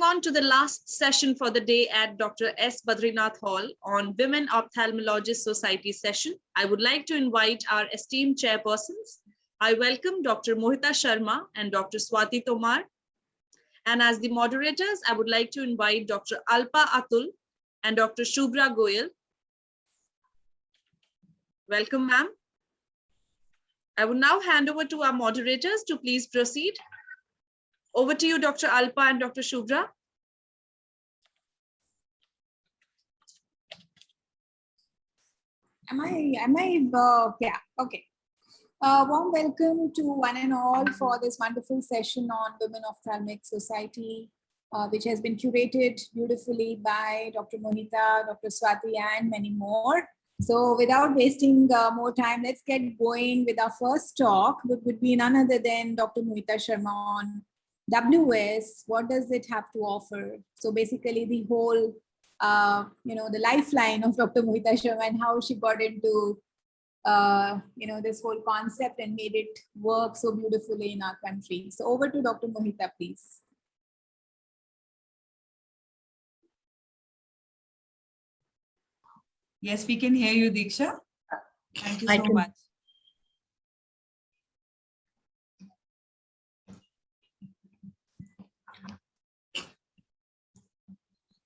on to the last session for the day at Dr. S. Badrinath Hall on Women Ophthalmologists Society session. I would like to invite our esteemed chairpersons. I welcome Dr. Mohita Sharma and Dr. Swati Tomar. And as the moderators, I would like to invite Dr. Alpa Atul and Dr. Shubhra Goyal. Welcome, ma'am. I would now hand over to our moderators to please proceed. Over to you, Dr. Alpa and Dr. Shubhra. Yeah, okay. Warm welcome to one and all for this wonderful session on Women Ophthalmic Society, which has been curated beautifully by Dr. Mohita, Dr. Swati, and many more. So without wasting more time, let's get going with our first talk, which would be none other than Dr. Mohita Sharma on WS. What does it have to offer? So basically the whole, the lifeline of Dr. Mohita Sharma and how she got into, this whole concept and made it work so beautifully in our country. So over to Dr. Mohita, please. Yes, we can hear you, Diksha. Thank you so much.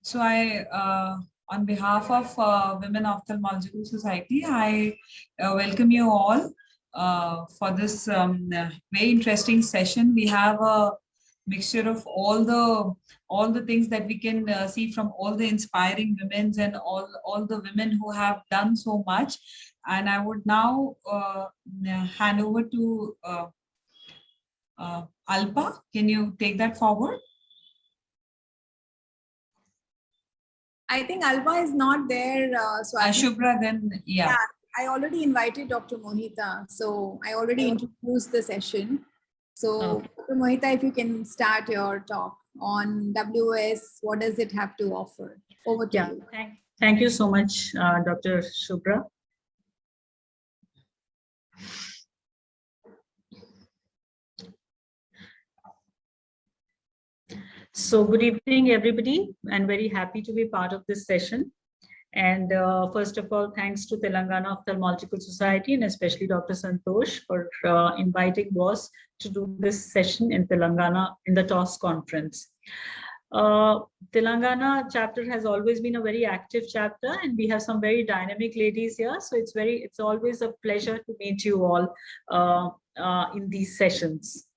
So on behalf of Women Ophthalmological Society, I welcome you all for this very interesting session. We have a mixture of all the things that we can see from all the inspiring women and all the women who have done so much. And I would now hand over to Alpa. Can you take that forward? I think Alpa is not there. So Shubhra, then, yeah. I already invited Dr. Mohita. So I already introduced the session. So Dr. Mohita, if you can start your talk on WS, what does it have to offer? Over to you. Thank you so much, Dr. Shubhra. So good evening, everybody, and very happy to be part of this session. And first of all, thanks to Telangana Ophthalmological Society and especially Dr. Santosh for inviting WAS to do this session in Telangana in the TOS conference. Telangana chapter has always been a very active chapter, and we have some very dynamic ladies here. So it's always a pleasure to meet you all in these sessions.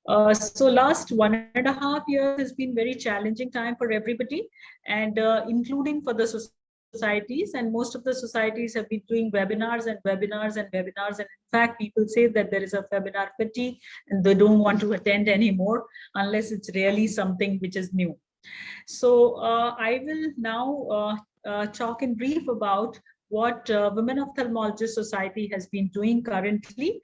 So last 1.5 years has been very challenging time for everybody, and including for the societies, and most of the societies have been doing webinars and webinars and webinars. And in fact, people say that there is a webinar fatigue and they don't want to attend anymore unless it's really something which is new. So I will now talk in brief about what Women Ophthalmologists Society has been doing currently.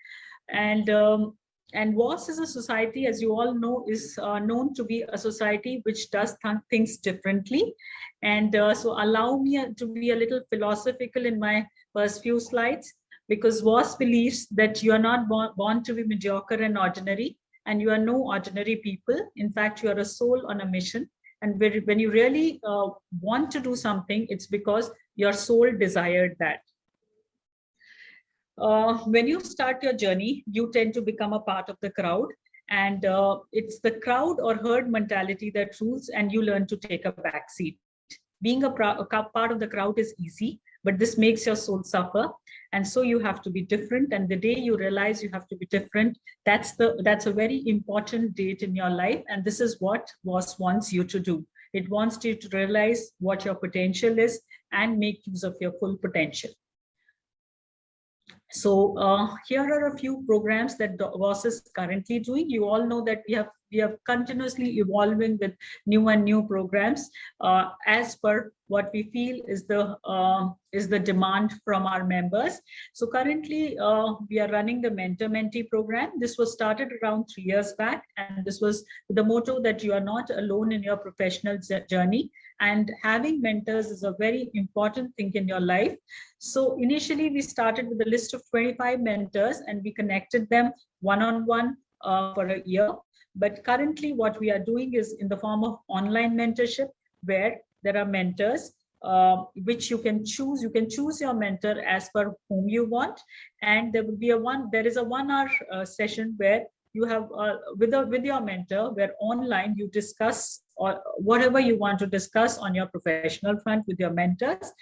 And WAS as a society, as you all know, is known to be a society which does things differently. And so allow me to be a little philosophical in my first few slides, because WAS believes that you are not born to be mediocre and ordinary, and you are no ordinary people. In fact, you are a soul on a mission. And when you really want to do something, it's because your soul desired that. When you start your journey, you tend to become a part of the crowd, and it's the crowd or herd mentality that rules, and you learn to take a back seat. Being a part of the crowd is easy, but this makes your soul suffer, and so you have to be different. And the day you realize you have to be different, that's a very important date in your life, and this is what WAS wants you to do. It wants you to realize what your potential is and make use of your full potential. So here are a few programs that WAS is currently doing. You all know that we are continuously evolving with new and new programs as per what we feel is the demand from our members. So currently we are running the mentor-mentee program. This was started around 3 years back, and this was the motto that you are not alone in your professional journey, and having mentors is a very important thing in your life. So initially we started with a list of 25 mentors, and we connected them one-on-one for a year. But currently what we are doing is in the form of online mentorship, where there are mentors which you can choose. You can choose your mentor as per whom you want, and there is a 1 hour session where you have with your mentor, where online you discuss or whatever you want to discuss on your professional front with your mentors.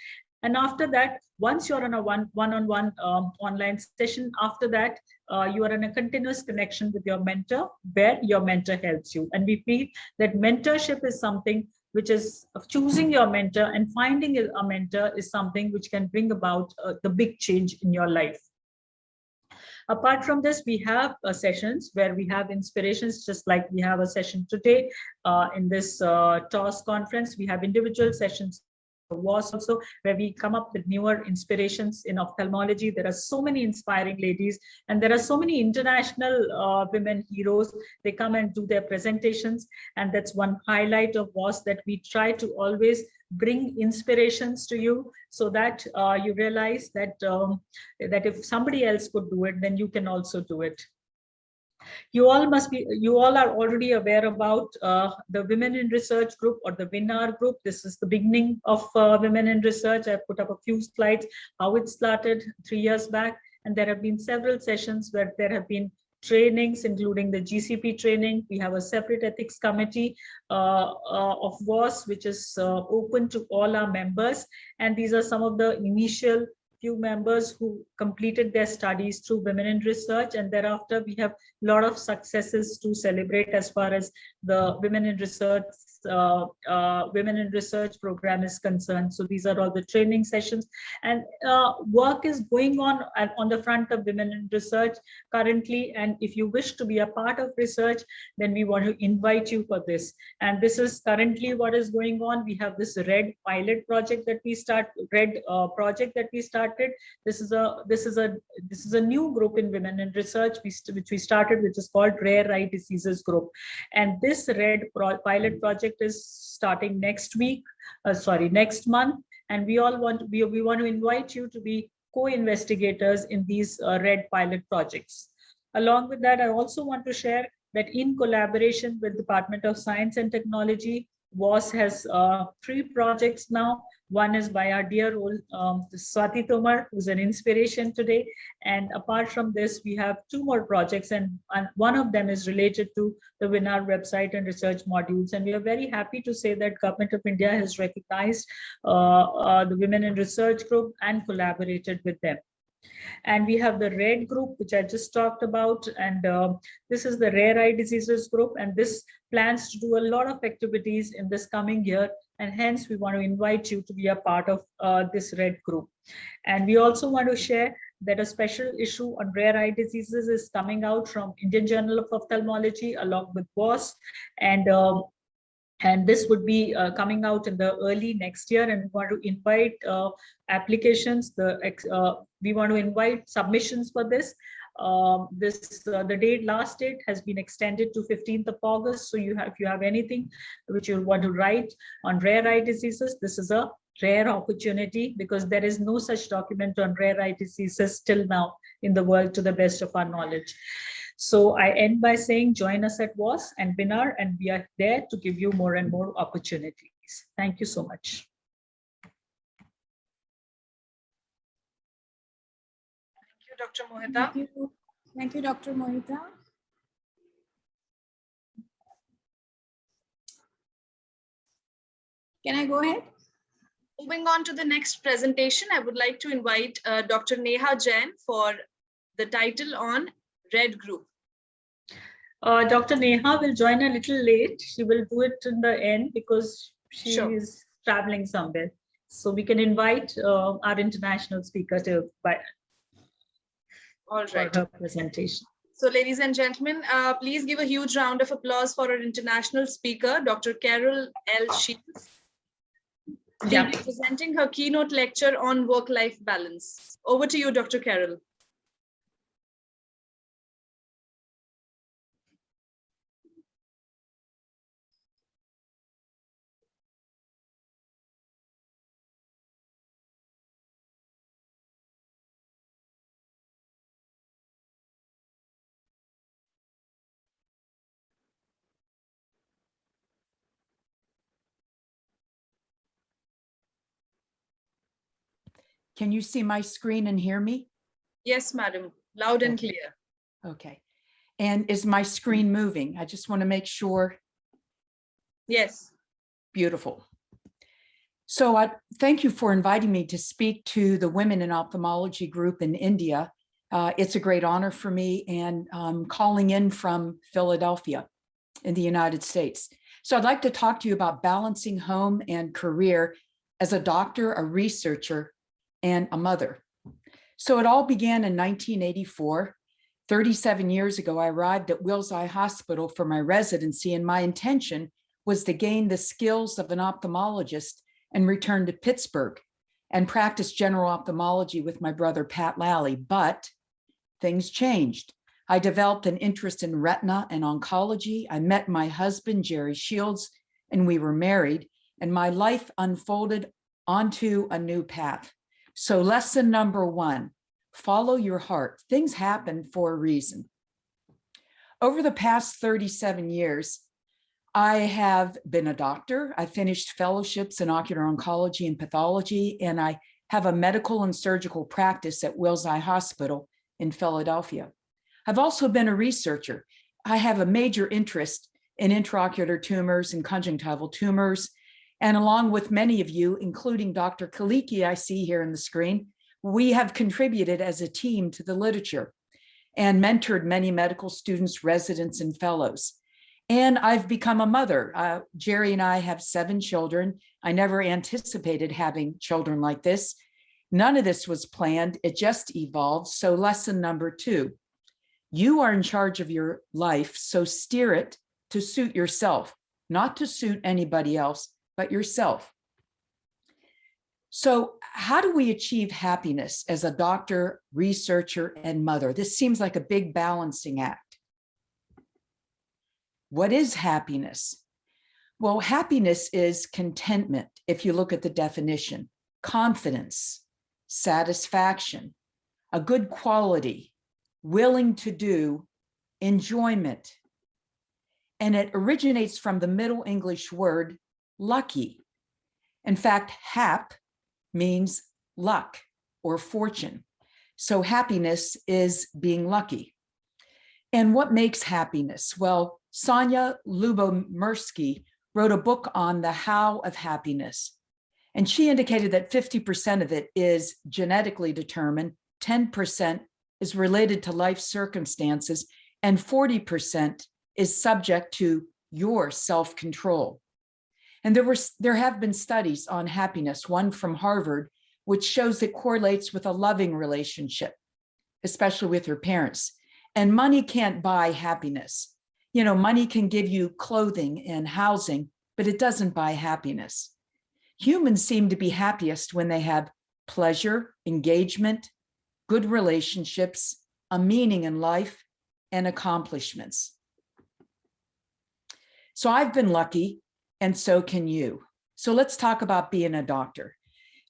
And after that, once you're on a one-on-one online session, after that you are in a continuous connection with your mentor, where your mentor helps you. And we feel that mentorship is something which is choosing your mentor and finding a mentor is something which can bring about the big change in your life. Apart from this, we have sessions where we have inspirations, just like we have a session today in this TOS conference. We have individual sessions was also where we come up with newer inspirations in ophthalmology. There are so many inspiring ladies, and there are so many international women heroes. They come and do their presentations, and that's one highlight of WAS, that we try to always bring inspirations to you, so that you realize that that if somebody else could do it, then you can also do it. You all are already aware about the Women in Research group, or the WINR group. This is the beginning of Women in Research. I put up a few slides how it started 3 years back, and there have been several sessions where there have been trainings, including the GCP training. We have a separate ethics committee of WAS, which is open to all our members. And these are some of the initial few members who completed their studies through Women in Research, and thereafter we have a lot of successes to celebrate as far as the Women in Research program is concerned. So these are all the training sessions, and work is going on the front of Women in Research currently. And if you wish to be a part of research, then we want to invite you for this. And this is currently what is going on. We have this RED pilot project that we started. This is a new group in Women in Research which we started, which is called Rare Eye Diseases Group. And this RED pilot project is starting next month. And we want to invite you to be co-investigators in these RED pilot projects. Along with that, I also want to share that in collaboration with Department of Science and Technology, WAS has 3 projects now. One is by our dear old Swati Tomar, who's an inspiration today. And apart from this, we have 2 more projects, and one of them is related to the WINR website and research modules. And we are very happy to say that Government of India has recognized the Women in Research group and collaborated with them. And we have the RED group, which I just talked about. And this is the Rare Eye Diseases group. And this plans to do a lot of activities in this coming year. And hence, we want to invite you to be a part of this RED group. And we also want to share that a special issue on rare eye diseases is coming out from Indian Journal of Ophthalmology along with WAS. And this would be coming out in the early next year. And we want to invite applications. We want to invite submissions for this. The last date has been extended to 15th of August. So if you have anything which you want to write on rare eye diseases, this is a rare opportunity, because there is no such document on rare eye diseases till now in the world, to the best of our knowledge. So I end by saying, join us at WAS and WINR, and we are there to give you more and more opportunities. Thank you so much. Thank you, Dr. Mohita. Thank you, Dr. Mohita. Can I go ahead? Moving on to the next presentation, I would like to invite Dr. Neha Jain for the title on RED group. Dr. Neha will join a little late. She will do it in the end because she is traveling somewhere. So we can invite our international speaker to for her presentation. So ladies and gentlemen, please give a huge round of applause for our international speaker, Dr. Carol L. Shields. She will be presenting her keynote lecture on work-life balance. Over to you, Dr. Carol. Can you see my screen and hear me? Yes, madam. Loud and Okay. clear. Okay. And is my screen moving? I just want to make sure. Yes. Beautiful. So I thank you for inviting me to speak to the Women in Ophthalmology group in India. It's a great honor for me, and calling in from Philadelphia in the United States. So I'd like to talk to you about balancing home and career as a doctor, a researcher, and a mother. So it all began in 1984. 37 years ago, I arrived at Wills Eye Hospital for my residency, and my intention was to gain the skills of an ophthalmologist and return to Pittsburgh and practice general ophthalmology with my brother, Pat Lally. But things changed. I developed an interest in retina and oncology. I met my husband, Jerry Shields, and we were married, and my life unfolded onto a new path. So lesson number one, follow your heart. Things happen for a reason. Over the past 37 years, I have been a doctor. I finished fellowships in ocular oncology and pathology, and I have a medical and surgical practice at Wills Eye Hospital in Philadelphia. I've also been a researcher. I have a major interest in intraocular tumors and conjunctival tumors. And along with many of you, including Dr. Kaliki, I see here on the screen, we have contributed as a team to the literature and mentored many medical students, residents, and fellows. And I've become a mother. Jerry and I have 7 children. I never anticipated having children like this. None of this was planned. It just evolved. So lesson number 2, you are in charge of your life. So steer it to suit yourself, not to suit anybody else, but yourself. So how do we achieve happiness as a doctor, researcher, and mother? This seems like a big balancing act. What is happiness? Well, happiness is contentment, if you look at the definition, confidence, satisfaction, a good quality, willing to do, enjoyment. And it originates from the Middle English word lucky. In fact, hap means luck or fortune. So happiness is being lucky. And what makes happiness? Well, Sonia Lubomirsky wrote a book on the how of happiness. And she indicated that 50% of it is genetically determined, 10% is related to life circumstances, and 40% is subject to your self-control. And there have been studies on happiness, one from Harvard, which shows it correlates with a loving relationship, especially with your parents. And money can't buy happiness. You know, money can give you clothing and housing, but it doesn't buy happiness. Humans seem to be happiest when they have pleasure, engagement, good relationships, a meaning in life, and accomplishments. So I've been lucky, and so can you. So let's talk about being a doctor.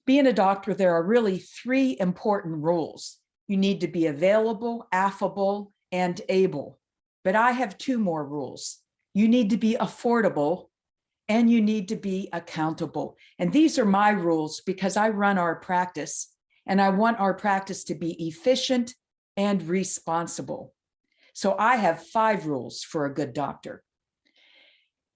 Being a doctor, there are really 3 important rules. You need to be available, affable, and able. But I have 2 more rules. You need to be affordable, and you need to be accountable. And these are my rules because I run our practice, and I want our practice to be efficient and responsible. So I have 5 rules for a good doctor.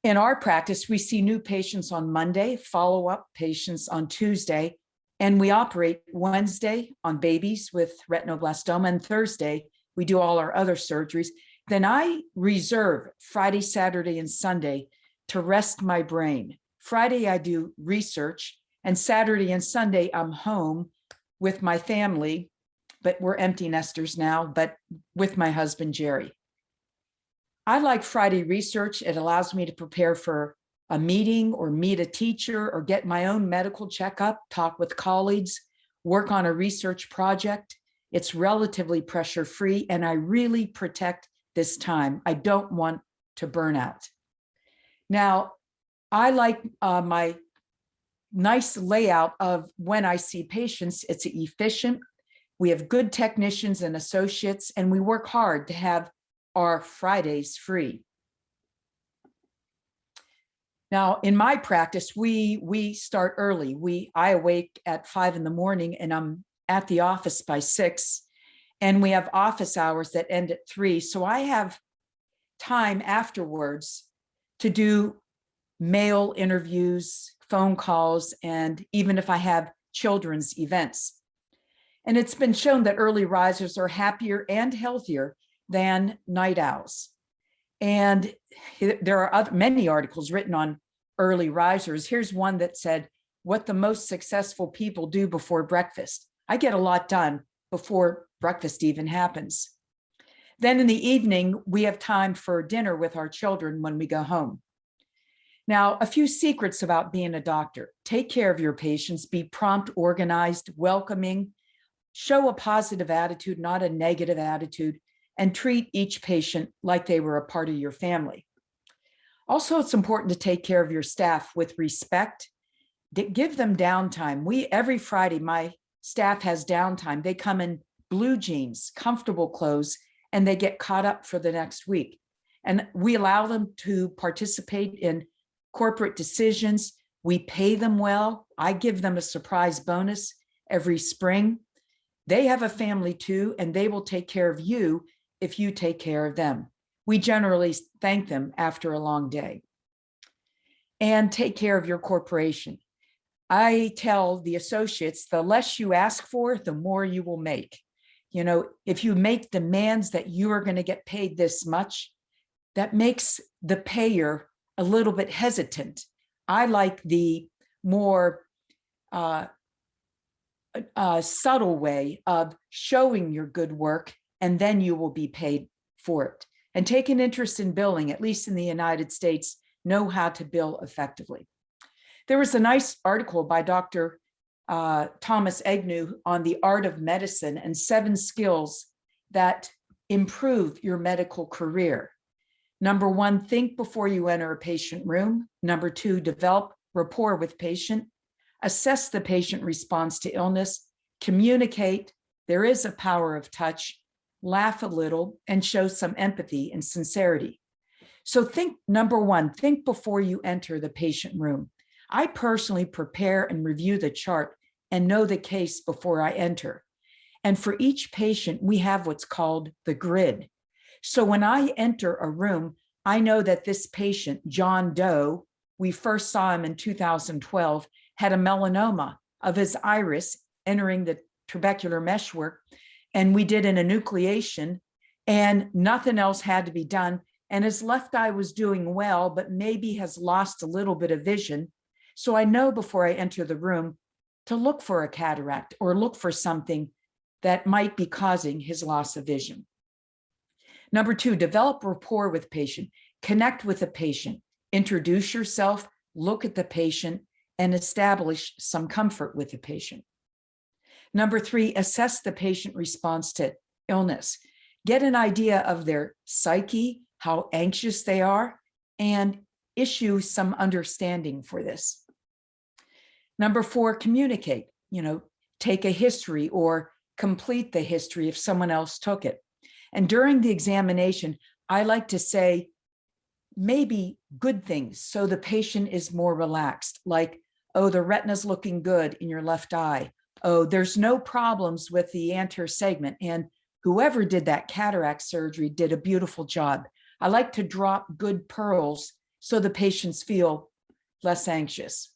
In our practice, we see new patients on Monday, follow-up patients on Tuesday, and we operate Wednesday on babies with retinoblastoma, and Thursday, we do all our other surgeries. Then I reserve Friday, Saturday, and Sunday to rest my brain. Friday, I do research, and Saturday and Sunday, I'm home with my family, but we're empty nesters now, but with my husband, Jerry. I like Friday research. It allows me to prepare for a meeting or meet a teacher or get my own medical checkup, talk with colleagues, work on a research project. It's relatively pressure-free, and I really protect this time. I don't want to burn out. Now, I like my nice layout of when I see patients. It's efficient. We have good technicians and associates, and we work hard to have our Fridays free. Now, in my practice, we start early. I awake at 5 in the morning and I'm at the office by 6, and we have office hours that end at 3. So I have time afterwards to do mail interviews, phone calls, and even if I have children's events. And it's been shown that early risers are happier and healthier than night owls. And there are many articles written on early risers. Here's one that said, what the most successful people do before breakfast. I get a lot done before breakfast even happens. Then in the evening, we have time for dinner with our children when we go home. Now, a few secrets about being a doctor. Take care of your patients, be prompt, organized, welcoming, show a positive attitude, not a negative attitude, and treat each patient like they were a part of your family. Also, it's important to take care of your staff with respect. Give them downtime. Every Friday, my staff has downtime. They come in blue jeans, comfortable clothes, and they get caught up for the next week. And we allow them to participate in corporate decisions. We pay them well. I give them a surprise bonus every spring. They have a family too, and they will take care of you if you take care of them. We generally thank them after a long day. And take care of your corporation. I tell the associates, the less you ask for, the more you will make. You know, if you make demands that you are going to get paid this much, that makes the payer a little bit hesitant. I like the more subtle way of showing your good work, and then you will be paid for it. And take an interest in billing, at least in the United States, know how to bill effectively. There was a nice article by Dr. Thomas Agnew on the art of medicine and 7 skills that improve your medical career. Number 1, think before you enter a patient room. Number 2, develop rapport with patient. Assess the patient response to illness. Communicate. There is a power of touch. Laugh a little and show some empathy and sincerity. So think, number 1, think before you enter the patient room. I personally prepare and review the chart and know the case before I enter. And for each patient, we have what's called the grid. So when I enter a room, I know that this patient, John Doe, we first saw him in 2012, had a melanoma of his iris entering the trabecular meshwork. And we did an enucleation and nothing else had to be done. And his left eye was doing well, but maybe has lost a little bit of vision. So I know before I enter the room to look for a cataract or look for something that might be causing his loss of vision. Number 2, develop rapport with patient, connect with the patient, introduce yourself, look at the patient, and establish some comfort with the patient. Number 3, assess the patient response to illness. Get an idea of their psyche, how anxious they are, and issue some understanding for this. Number 4, communicate. Take a history or complete the history if someone else took it. And during the examination, I like to say maybe good things so the patient is more relaxed, like, oh, the retina's looking good in your left eye. Oh, there's no problems with the anterior segment. And whoever did that cataract surgery did a beautiful job. I like to drop good pearls so the patients feel less anxious.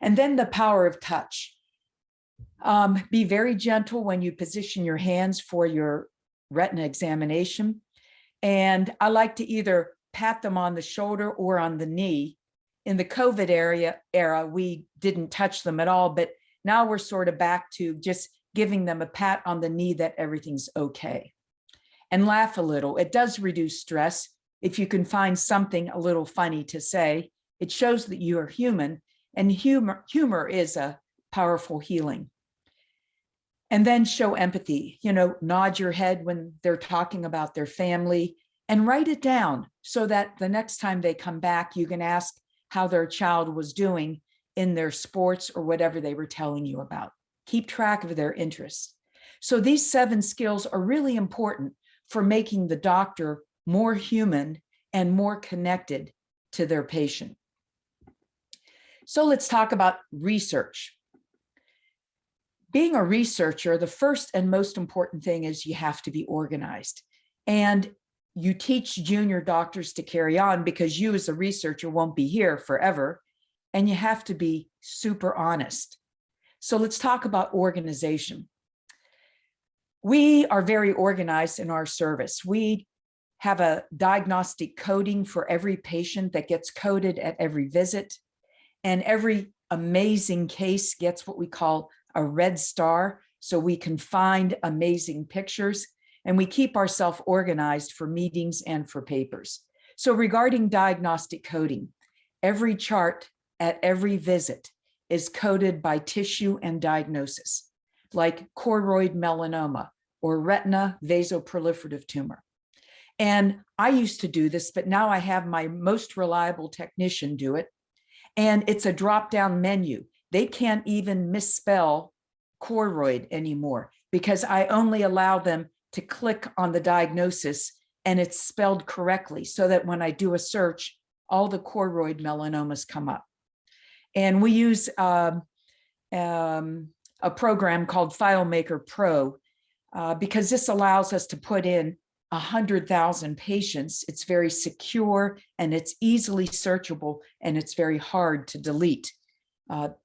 And then the power of touch. Be very gentle when you position your hands for your retina examination. And I like to either pat them on the shoulder or on the knee. In the COVID era, we didn't touch them at all, but now we're sort of back to just giving them a pat on the knee that everything's okay. And laugh a little. It does reduce stress. If you can find something a little funny to say, it shows that you are human, and humor is a powerful healing. And then show empathy, nod your head when they're talking about their family and write it down so that the next time they come back, you can ask how their child was doing in their sports or whatever they were telling you about. Keep track of their interests. So these 7 skills are really important for making the doctor more human and more connected to their patient. So let's talk about research. Being a researcher, the first and most important thing is you have to be organized. And you teach junior doctors to carry on because you as a researcher won't be here forever. And you have to be super honest. So let's talk about organization. We are very organized in our service. We have a diagnostic coding for every patient that gets coded at every visit. And every amazing case gets what we call a red star, so we can find amazing pictures. And we keep ourselves organized for meetings and for papers. So regarding diagnostic coding, every chart at every visit is coded by tissue and diagnosis, like choroid melanoma or retina vasoproliferative tumor. And I used to do this, but now I have my most reliable technician do it. And it's a drop-down menu. They can't even misspell choroid anymore because I only allow them to click on the diagnosis and it's spelled correctly so that when I do a search, all the choroid melanomas come up. And we use a program called FileMaker Pro because this allows us to put in 100,000 patients. It's very secure and it's easily searchable and it's very hard to delete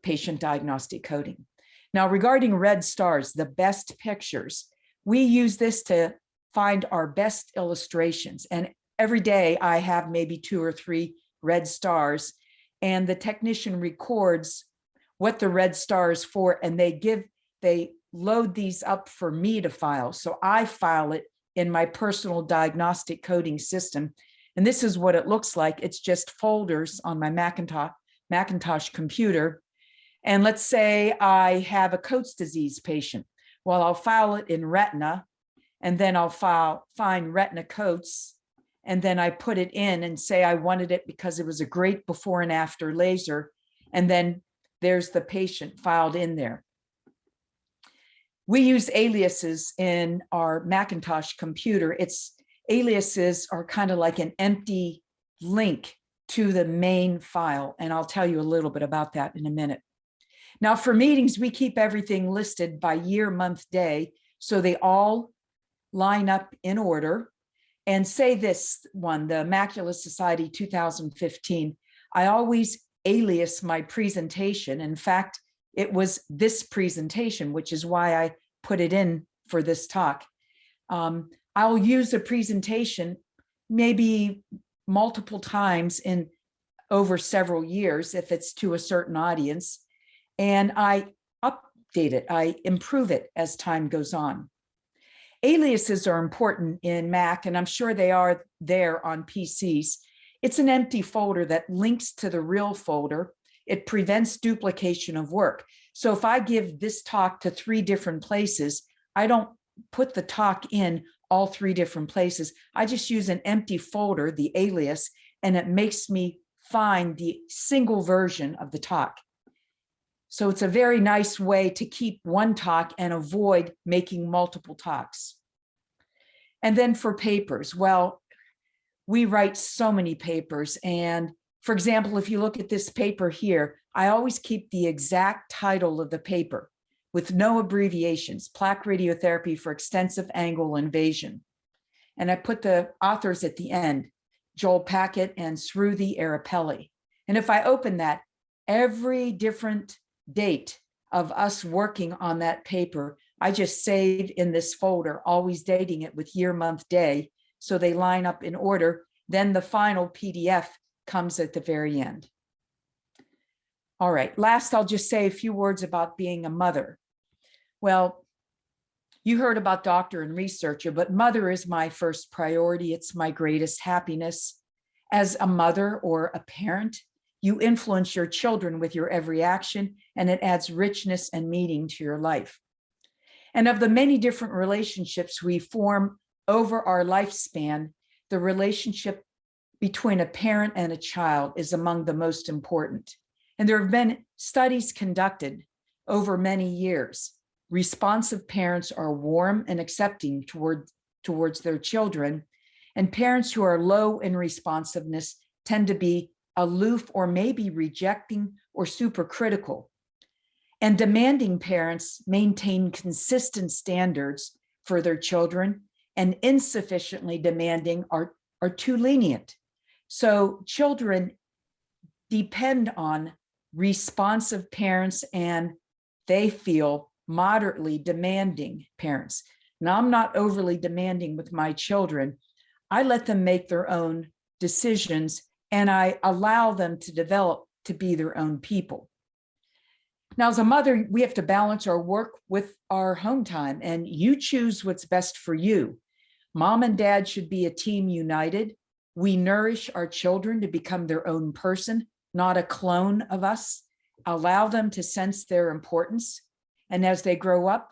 patient diagnostic coding. Now, regarding red stars, the best pictures, we use this to find our best illustrations. And every day I have maybe 2 or 3 red stars and the technician records what the red star is for and they load these up for me to file. So I file it in my personal diagnostic coding system. And this is what it looks like. It's just folders on my Macintosh computer. And let's say I have a Coats disease patient. Well, I'll file it in retina, and then I'll find retina Coats, and then I put it in and say I wanted it because it was a great before and after laser. And then there's the patient filed in there. We use aliases in our Macintosh computer. Aliases are kind of like an empty link to the main file. And I'll tell you a little bit about that in a minute. Now for meetings, we keep everything listed by year, month, day, so they all line up in order. And say this one, the Macular Society 2015, I always alias my presentation. In fact, it was this presentation, which is why I put it in for this talk. I'll use a presentation maybe multiple times in over several years if it's to a certain audience, and I update it, I improve it as time goes on. Aliases are important in Mac, and I'm sure they are there on PCs. It's an empty folder that links to the real folder. It prevents duplication of work. So if I give this talk to 3 different places, I don't put the talk in all 3 different places. I just use an empty folder, the alias, and it makes me find the single version of the talk. So it's a very nice way to keep one talk and avoid making multiple talks. And then for papers, well, we write so many papers. And for example, if you look at this paper here, I always keep the exact title of the paper with no abbreviations, plaque radiotherapy for extensive angle invasion. And I put the authors at the end, Joel Packett and Sruthi Arapelli. And if I open that, every different date of us working on that paper, I just save in this folder, always dating it with year, month, day, so they line up in order. Then the final PDF comes at the very end. All right, last, I'll just say a few words about being a mother. Well, you heard about doctor and researcher, but mother is my first priority. It's my greatest happiness. As a mother or a parent, you influence your children with your every action, and it adds richness and meaning to your life. And of the many different relationships we form over our lifespan, the relationship between a parent and a child is among the most important. And there have been studies conducted over many years. Responsive parents are warm and accepting towards their children, and parents who are low in responsiveness tend to be aloof, or maybe rejecting or supercritical. And demanding parents maintain consistent standards for their children, and insufficiently demanding are too lenient. So children depend on responsive parents, and they feel moderately demanding parents. Now, I'm not overly demanding with my children. I let them make their own decisions, and I allow them to develop to be their own people. Now, as a mother, we have to balance our work with our home time, and you choose what's best for you. Mom and dad should be a team united. We nourish our children to become their own person, not a clone of us. Allow them to sense their importance. And as they grow up,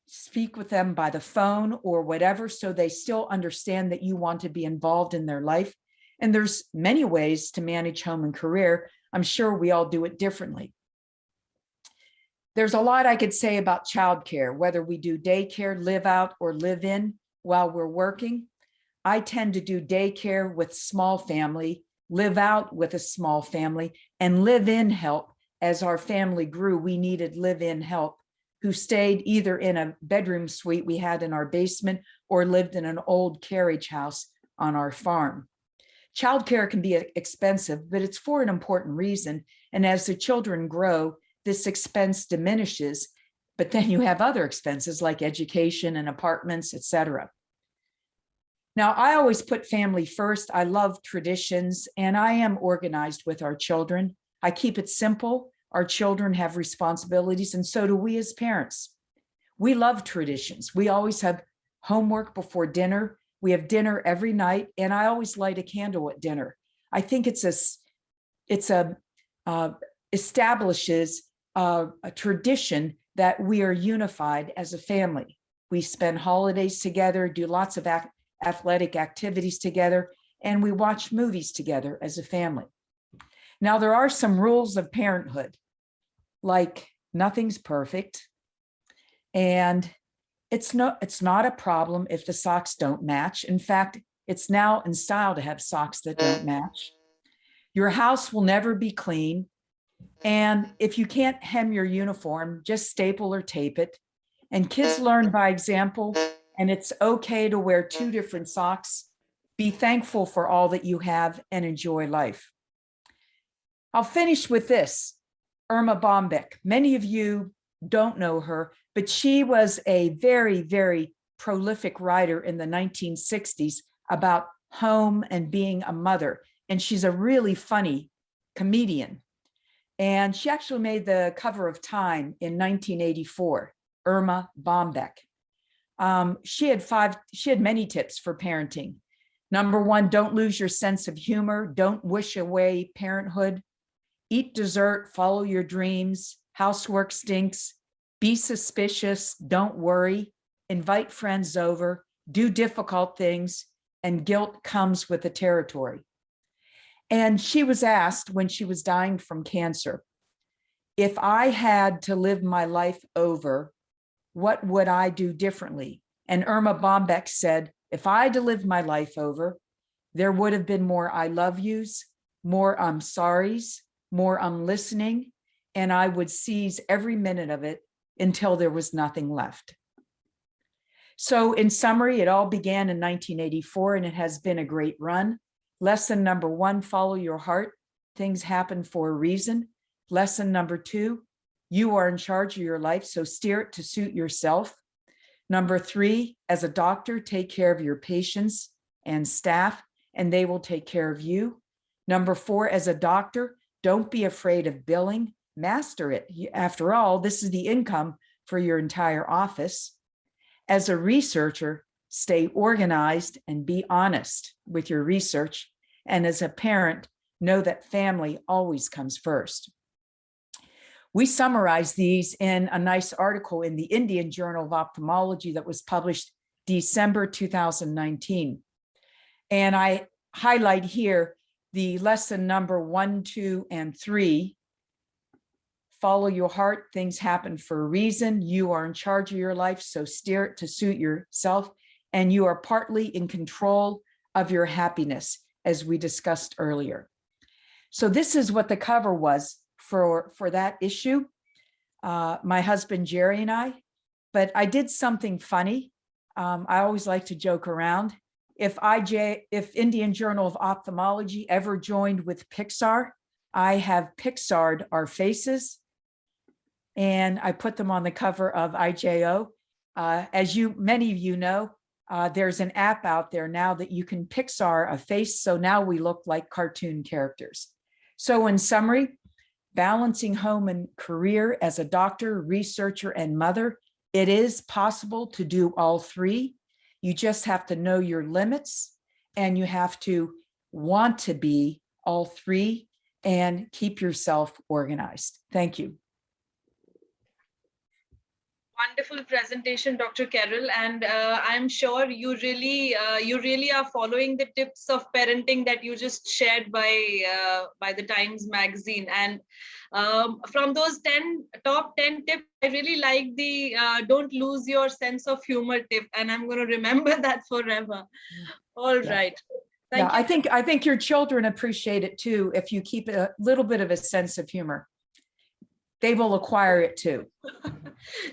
speak with them by the phone or whatever, so they still understand that you want to be involved in their life. And there's many ways to manage home and career. I'm sure we all do it differently. There's a lot I could say about childcare, whether we do daycare, live out, or live in while we're working. I tend to do daycare with small family, live out with a small family, and live in help. As our family grew, we needed live in help who stayed either in a bedroom suite we had in our basement or lived in an old carriage house on our farm. Childcare can be expensive, but it's for an important reason. And as the children grow, this expense diminishes, but then you have other expenses like education and apartments, etc. Now, I always put family first. I love traditions, and I am organized with our children. I keep it simple. Our children have responsibilities, and so do we as parents. We love traditions. We always have homework before dinner. We have dinner every night, and I always light a candle at dinner. I think establishes a tradition that we are unified as a family. We spend holidays together, do lots of athletic activities together, and we watch movies together as a family. Now, there are some rules of parenthood, like nothing's perfect, and it's not a problem if the socks don't match. In fact, it's now in style to have socks that don't match. Your house will never be clean. And if you can't hem your uniform, just staple or tape it. And kids learn by example, and it's okay to wear 2 different socks. Be thankful for all that you have and enjoy life. I'll finish with this. Irma Bombeck. Many of you don't know her, but she was a very, very prolific writer in the 1960s about home and being a mother. And she's a really funny comedian. And she actually made the cover of Time in 1984, Irma Bombeck. She had many tips for parenting. Number 1, don't lose your sense of humor. Don't wish away parenthood. Eat dessert, follow your dreams. Housework stinks. Be suspicious, don't worry. Invite friends over. Do difficult things. And guilt comes with the territory. And she was asked when she was dying from cancer, if I had to live my life over, what would I do differently? And Irma Bombeck said, if I had to live my life over, there would have been more I love yous, more I'm sorries, more I'm listening, and I would seize every minute of it until there was nothing left. So in summary, it all began in 1984, and it has been a great run. Lesson number 1, follow your heart. Things happen for a reason. Lesson number 2, you are in charge of your life, so steer it to suit yourself. Number 3, as a doctor, take care of your patients and staff, and they will take care of you. Number 4, as a doctor, don't be afraid of billing. Master it. After all, this is the income for your entire office. As a researcher, stay organized and be honest with your research. And as a parent, know that family always comes first. We summarize these in a nice article in the Indian Journal of Ophthalmology that was published December 2019. And I highlight here the lesson number 1, 2, and 3. Follow your heart. Things happen for a reason. You are in charge of your life, so steer it to suit yourself. And you are partly in control of your happiness, as we discussed earlier. So this is what the cover was for that issue. My husband, Jerry, and I, but I did something funny. I always like to joke around. If Indian Journal of Ophthalmology ever joined with Pixar, I have Pixar'd our faces and I put them on the cover of IJO. As many of you know, there's an app out there now that you can Pixar a face. So now we look like cartoon characters. So in summary, balancing home and career as a doctor, researcher, and mother, it is possible to do all three. You just have to know your limits and you have to want to be all three and keep yourself organized. Thank you. Wonderful presentation, Dr. Carol, and I'm sure you really are following the tips of parenting that you just shared by the Times magazine. And from those top 10 tips, I really like the don't lose your sense of humor tip, and I'm going to remember that forever. All right. Thank you. I think your children appreciate it too if you keep a little bit of a sense of humor. They will acquire it too.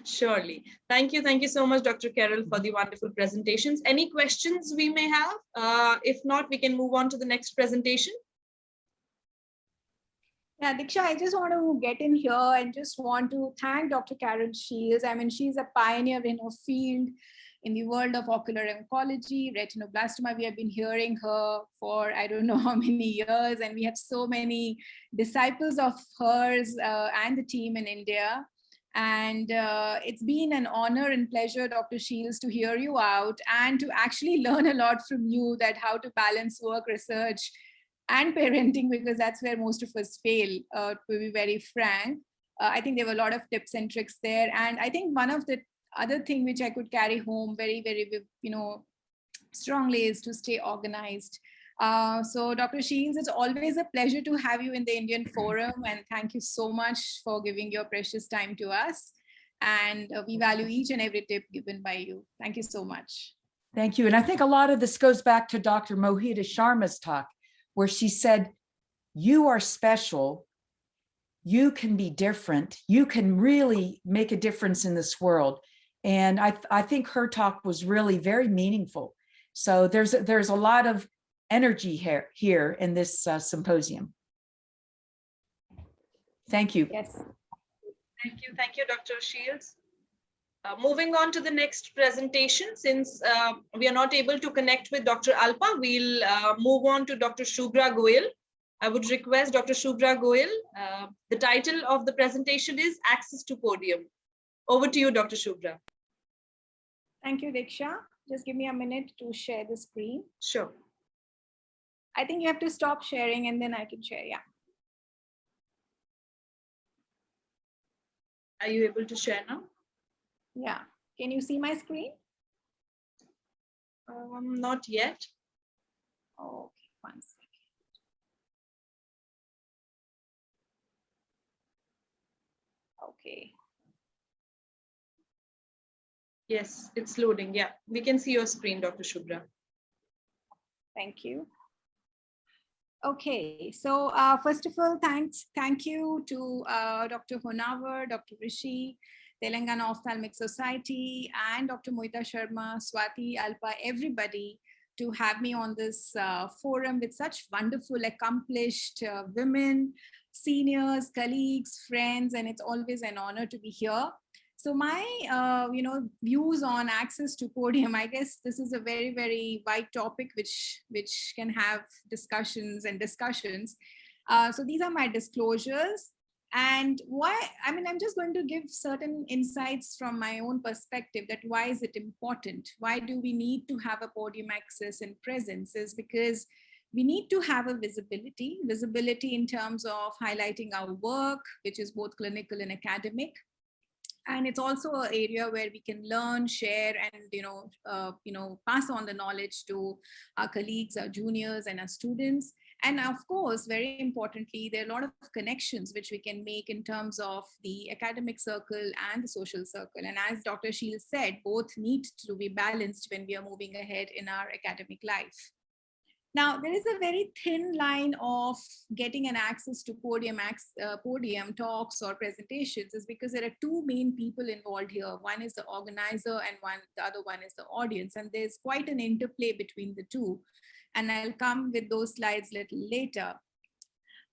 Surely. Thank you so much, Dr. Carol, for the wonderful presentations. Any questions we may have? If not, we can move on to the next presentation. Yeah, Diksha, I just want to get in here and just want to thank Dr. Karen Shields. I mean, she's a pioneer in her field in the world of ocular oncology, retinoblastoma. We have been hearing her for I don't know how many years, and we have so many disciples of hers and the team in India. And it's been an honor and pleasure, Dr. Shields, to hear you out and to actually learn a lot from you that how to balance work, research, and parenting, because that's where most of us fail, to be very frank. I think there were a lot of tips and tricks there. And I think one of the other thing which I could carry home very, very, strongly is to stay organized. So Dr. Shields, it's always a pleasure to have you in the Indian Forum, and thank you so much for giving your precious time to us. And we value each and every tip given by you. Thank you so much. Thank you. And I think a lot of this goes back to Dr. Mohita Sharma's talk, where she said, you are special, you can be different, you can really make a difference in this world. And I think her talk was really very meaningful. So there's a lot of energy here in this symposium. Thank you. Yes. Thank you, Dr. Shields. Moving on to the next presentation, since we are not able to connect with Dr. Alpa, we'll move on to Dr. Shubhra Goyal. I would request Dr. Shubhra Goyal. The title of the presentation is Access to Podium. Over to you, Dr. Shubhra. Thank you, Diksha. Just give me a minute to share the screen. Sure. I think you have to stop sharing and then I can share. Yeah. Are you able to share now? Yeah. Can you see my screen? Not yet. Okay, 1 second. Okay. Yes, it's loading. Yeah, we can see your screen, Dr. Shubhra. Thank you. Okay, so first of all, thank you to Dr. Honavar, Dr. Rishi, Telangana Ophthalmic Society, and Dr. Mohita Sharma, Swati, Alpa, everybody, to have me on this forum with such wonderful, accomplished women, seniors, colleagues, friends, and it's always an honor to be here. So my, views on access to podium, I guess this is a very, very wide topic which can have discussions. So these are my disclosures. And why, I'm just going to give certain insights from my own perspective that why is it important? Why do we need to have a podium access and presence? Is because we need to have a visibility in terms of highlighting our work, which is both clinical and academic. And it's also an area where we can learn, share, and pass on the knowledge to our colleagues, our juniors, and our students. And of course, very importantly, there are a lot of connections which we can make in terms of the academic circle and the social circle. And as Dr. Shields said, both need to be balanced when we are moving ahead in our academic life. Now, there is a very thin line of getting an access to podium talks or presentations is because there are two main people involved here. One is the organizer and the other one is the audience. And there's quite an interplay between the two. And I'll come with those slides a little later.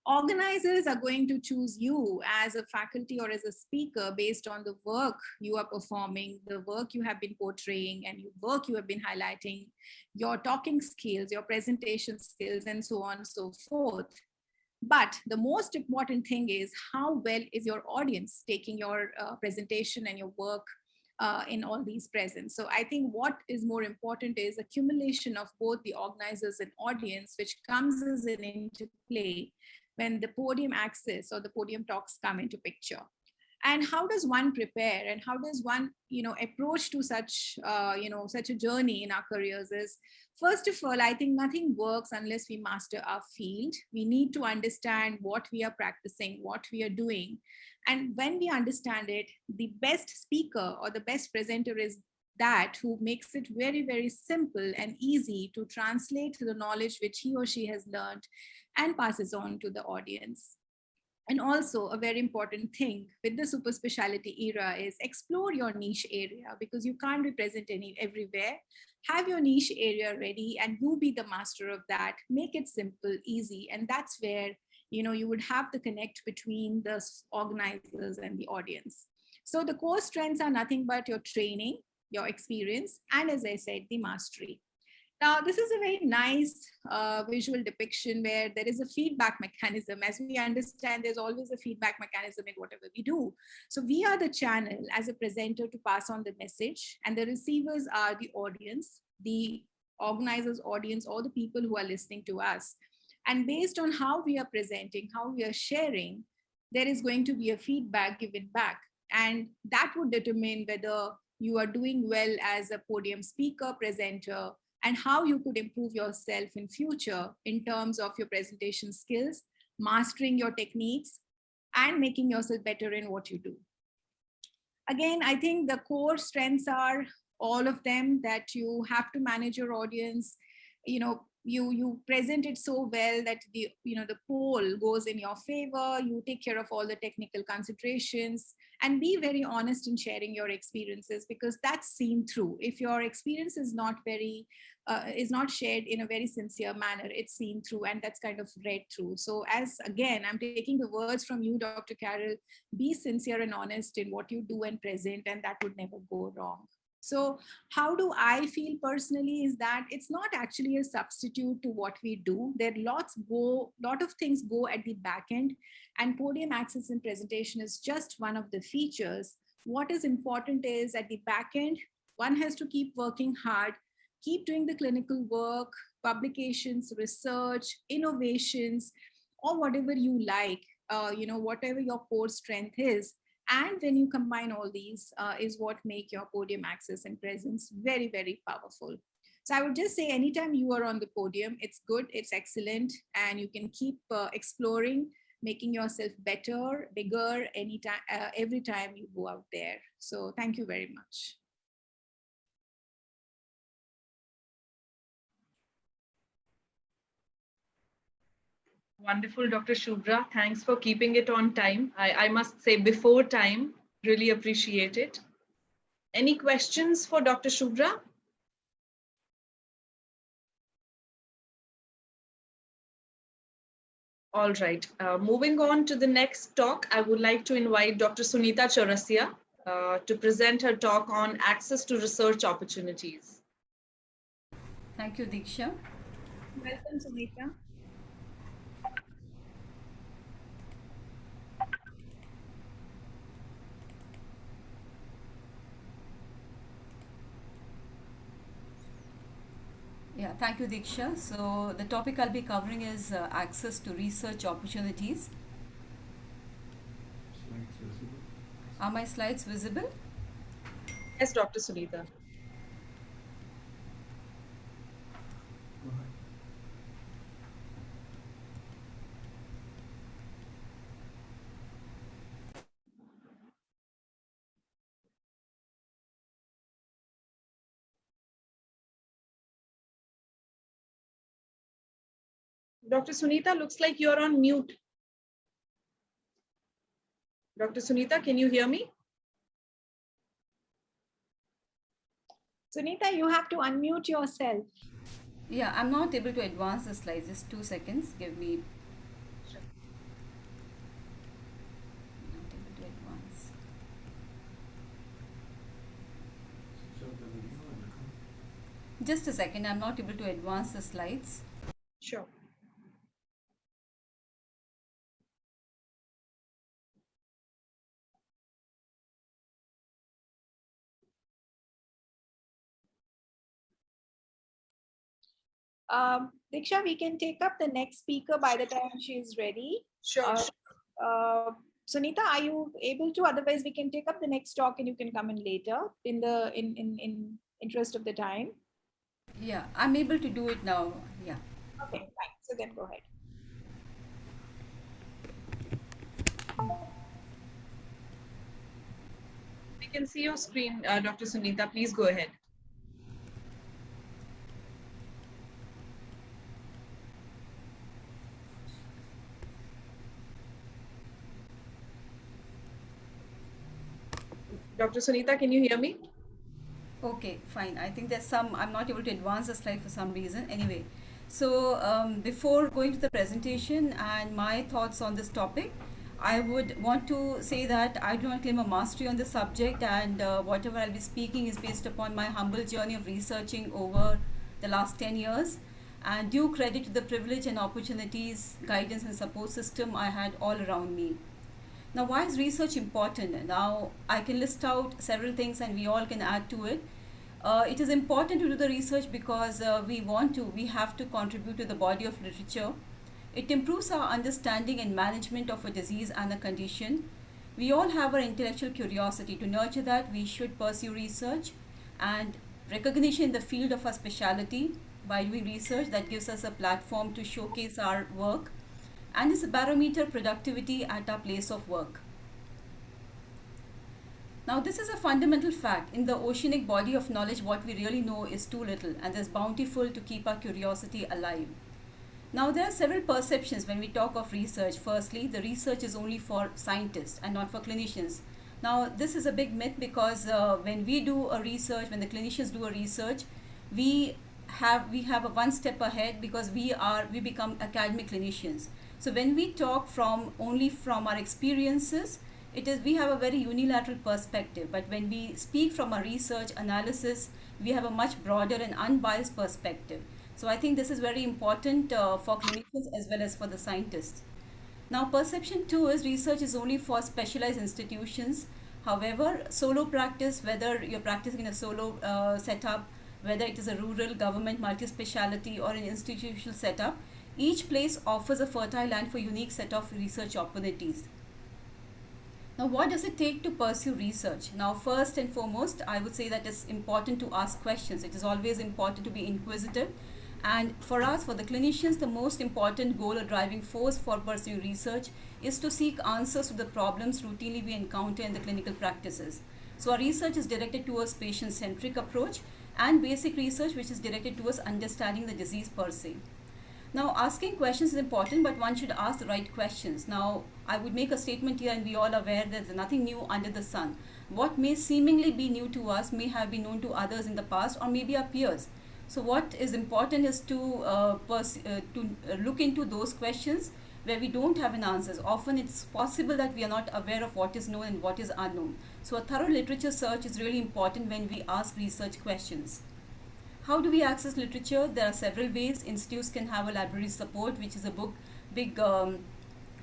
Organizers are going to choose you as a faculty or as a speaker based on the work you are performing, the work you have been portraying, and the work you have been highlighting, your talking skills, your presentation skills, and so on and so forth. But the most important thing is how well is your audience taking your presentation and your work in all these presents. So I think what is more important is accumulation of both the organizers and audience, which comes as an interplay when the podium access or the podium talks come into picture. And how does one prepare and how does one approach to such such a journey in our careers is, first of all, I think nothing works unless we master our field. We need to understand what we are practicing, what we are doing. And when we understand it, the best speaker or the best presenter is that who makes it very, very simple and easy to translate the knowledge which he or she has learned and passes on to the audience. And also a very important thing with the super specialty era is explore your niche area, because you can't be present everywhere. Have your niche area ready and you be the master of that. Make it simple, easy. And that's where you would have the connect between the organizers and the audience. So the core strengths are nothing but your training, your experience, and as I said, the mastery. Now, this is a very nice visual depiction where there is a feedback mechanism. As we understand, there's always a feedback mechanism in whatever we do. So we are the channel as a presenter to pass on the message, and the receivers are the audience, the organizers' audience, or the people who are listening to us. And based on how we are presenting, how we are sharing, there is going to be a feedback given back. And that would determine whether you are doing well as a podium speaker, presenter, and how you could improve yourself in future in terms of your presentation skills, mastering your techniques, and making yourself better in what you do. Again, I think the core strengths are all of them, that you have to manage your audience. You present it so well that the poll goes in your favor. You take care of all the technical considerations and be very honest in sharing your experiences, because that's seen through. If your experience is not shared in a very sincere manner, it's seen through, and that's kind of read through. So as again, I'm taking the words from you, Dr. Carol, be sincere and honest in what you do and present, and that would never go wrong. So how do I feel personally is that it's not actually a substitute to what we do. There are lot of things go at the back end, and podium access and presentation is just one of the features. What is important is at the back end, one has to keep working hard, keep doing the clinical work, publications, research, innovations, or whatever you like, whatever your core strength is. And when you combine all these is what make your podium access and presence very, very powerful. So I would just say anytime you are on the podium, it's good, it's excellent, and you can keep exploring, making yourself better, bigger anytime, every time you go out there. So thank you very much. Wonderful, Dr. Shubhra. Thanks for keeping it on time. I must say before time, really appreciate it. Any questions for Dr. Shubhra? All right, moving on to the next talk, I would like to invite Dr. Sunita Chaurasia to present her talk on access to research opportunities. Thank you, Diksha. Welcome, Sunita. Yeah, thank you, Diksha. So the topic I'll be covering is access to research opportunities. Are my slides visible? Yes, Dr. Sunita. Dr. Sunita, looks like you're on mute. Dr. Sunita, can you hear me? Sunita, you have to unmute yourself. Yeah, I'm not able to advance the slides. Just 2 seconds. Give me. Not able to advance. Just a second. I'm not able to advance the slides. Sure. Diksha, we can take up the next speaker by the time she is ready. Sure. Sunita, are you able to? Otherwise, we can take up the next talk and you can come in later in the in interest of the time. Yeah, I'm able to do it now. Yeah. Okay, fine. So then go ahead. We can see your screen, Dr. Sunita. Please go ahead. Dr. Sunita, can you hear me? Okay, fine. I think there's some, I'm not able to advance the slide for some reason. Anyway, so before going to the presentation and my thoughts on this topic, I would want to say that I do not claim a mastery on the subject, and whatever I'll be speaking is based upon my humble journey of researching over the last 10 years, and due credit to the privilege and opportunities, guidance and support system I had all around me. Now, why is research important? Now, I can list out several things and we all can add to it. It is important to do the research because we have to contribute to the body of literature. It improves our understanding and management of a disease and a condition. We all have our intellectual curiosity. To nurture that, we should pursue research and recognition in the field of our specialty. By doing research, that gives us a platform to showcase our work, and is a barometer productivity at our place of work. Now, this is a fundamental fact. In the oceanic body of knowledge, what we really know is too little, and there's bountiful to keep our curiosity alive. Now, there are several perceptions when we talk of research. Firstly, the research is only for scientists and not for clinicians. Now, this is a big myth because when we do a research, when the clinicians do a research, we have a one step ahead because we become academic clinicians. So when we talk only from our experiences, we have a very unilateral perspective. But when we speak from a research analysis, we have a much broader and unbiased perspective. So I think this is very important for clinicians as well as for the scientists. Now, perception 2 is research is only for specialized institutions. However, solo practice, whether you're practicing in a solo setup, whether it is a rural, government, multi-speciality or an institutional setup, each place offers a fertile land for unique set of research opportunities. Now, what does it take to pursue research? Now, first and foremost, I would say that it's important to ask questions. It is always important to be inquisitive. And for us, for the clinicians, the most important goal or driving force for pursuing research is to seek answers to the problems routinely we encounter in the clinical practices. So our research is directed towards patient-centric approach, and basic research which is directed towards understanding the disease per se. Now, asking questions is important, but one should ask the right questions. Now, I would make a statement here, and we all are aware that there's nothing new under the sun. What may seemingly be new to us may have been known to others in the past or maybe our peers. So what is important is to look into those questions where we don't have an answer. Often it's possible that we are not aware of what is known and what is unknown. So a thorough literature search is really important when we ask research questions. How do we access literature? There are several ways. Institutes can have a library support, which is a big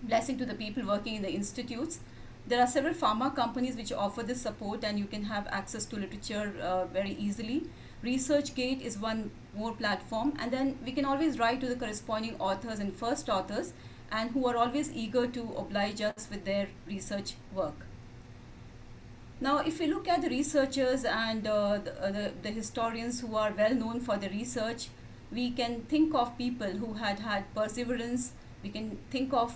blessing to the people working in the institutes. There are several pharma companies which offer this support, and you can have access to literature very easily. ResearchGate is one more platform, and then we can always write to the corresponding authors and first authors, and who are always eager to oblige us with their research work. Now, if we look at the researchers and the historians who are well known for the research, we can think of people who had perseverance. We can think of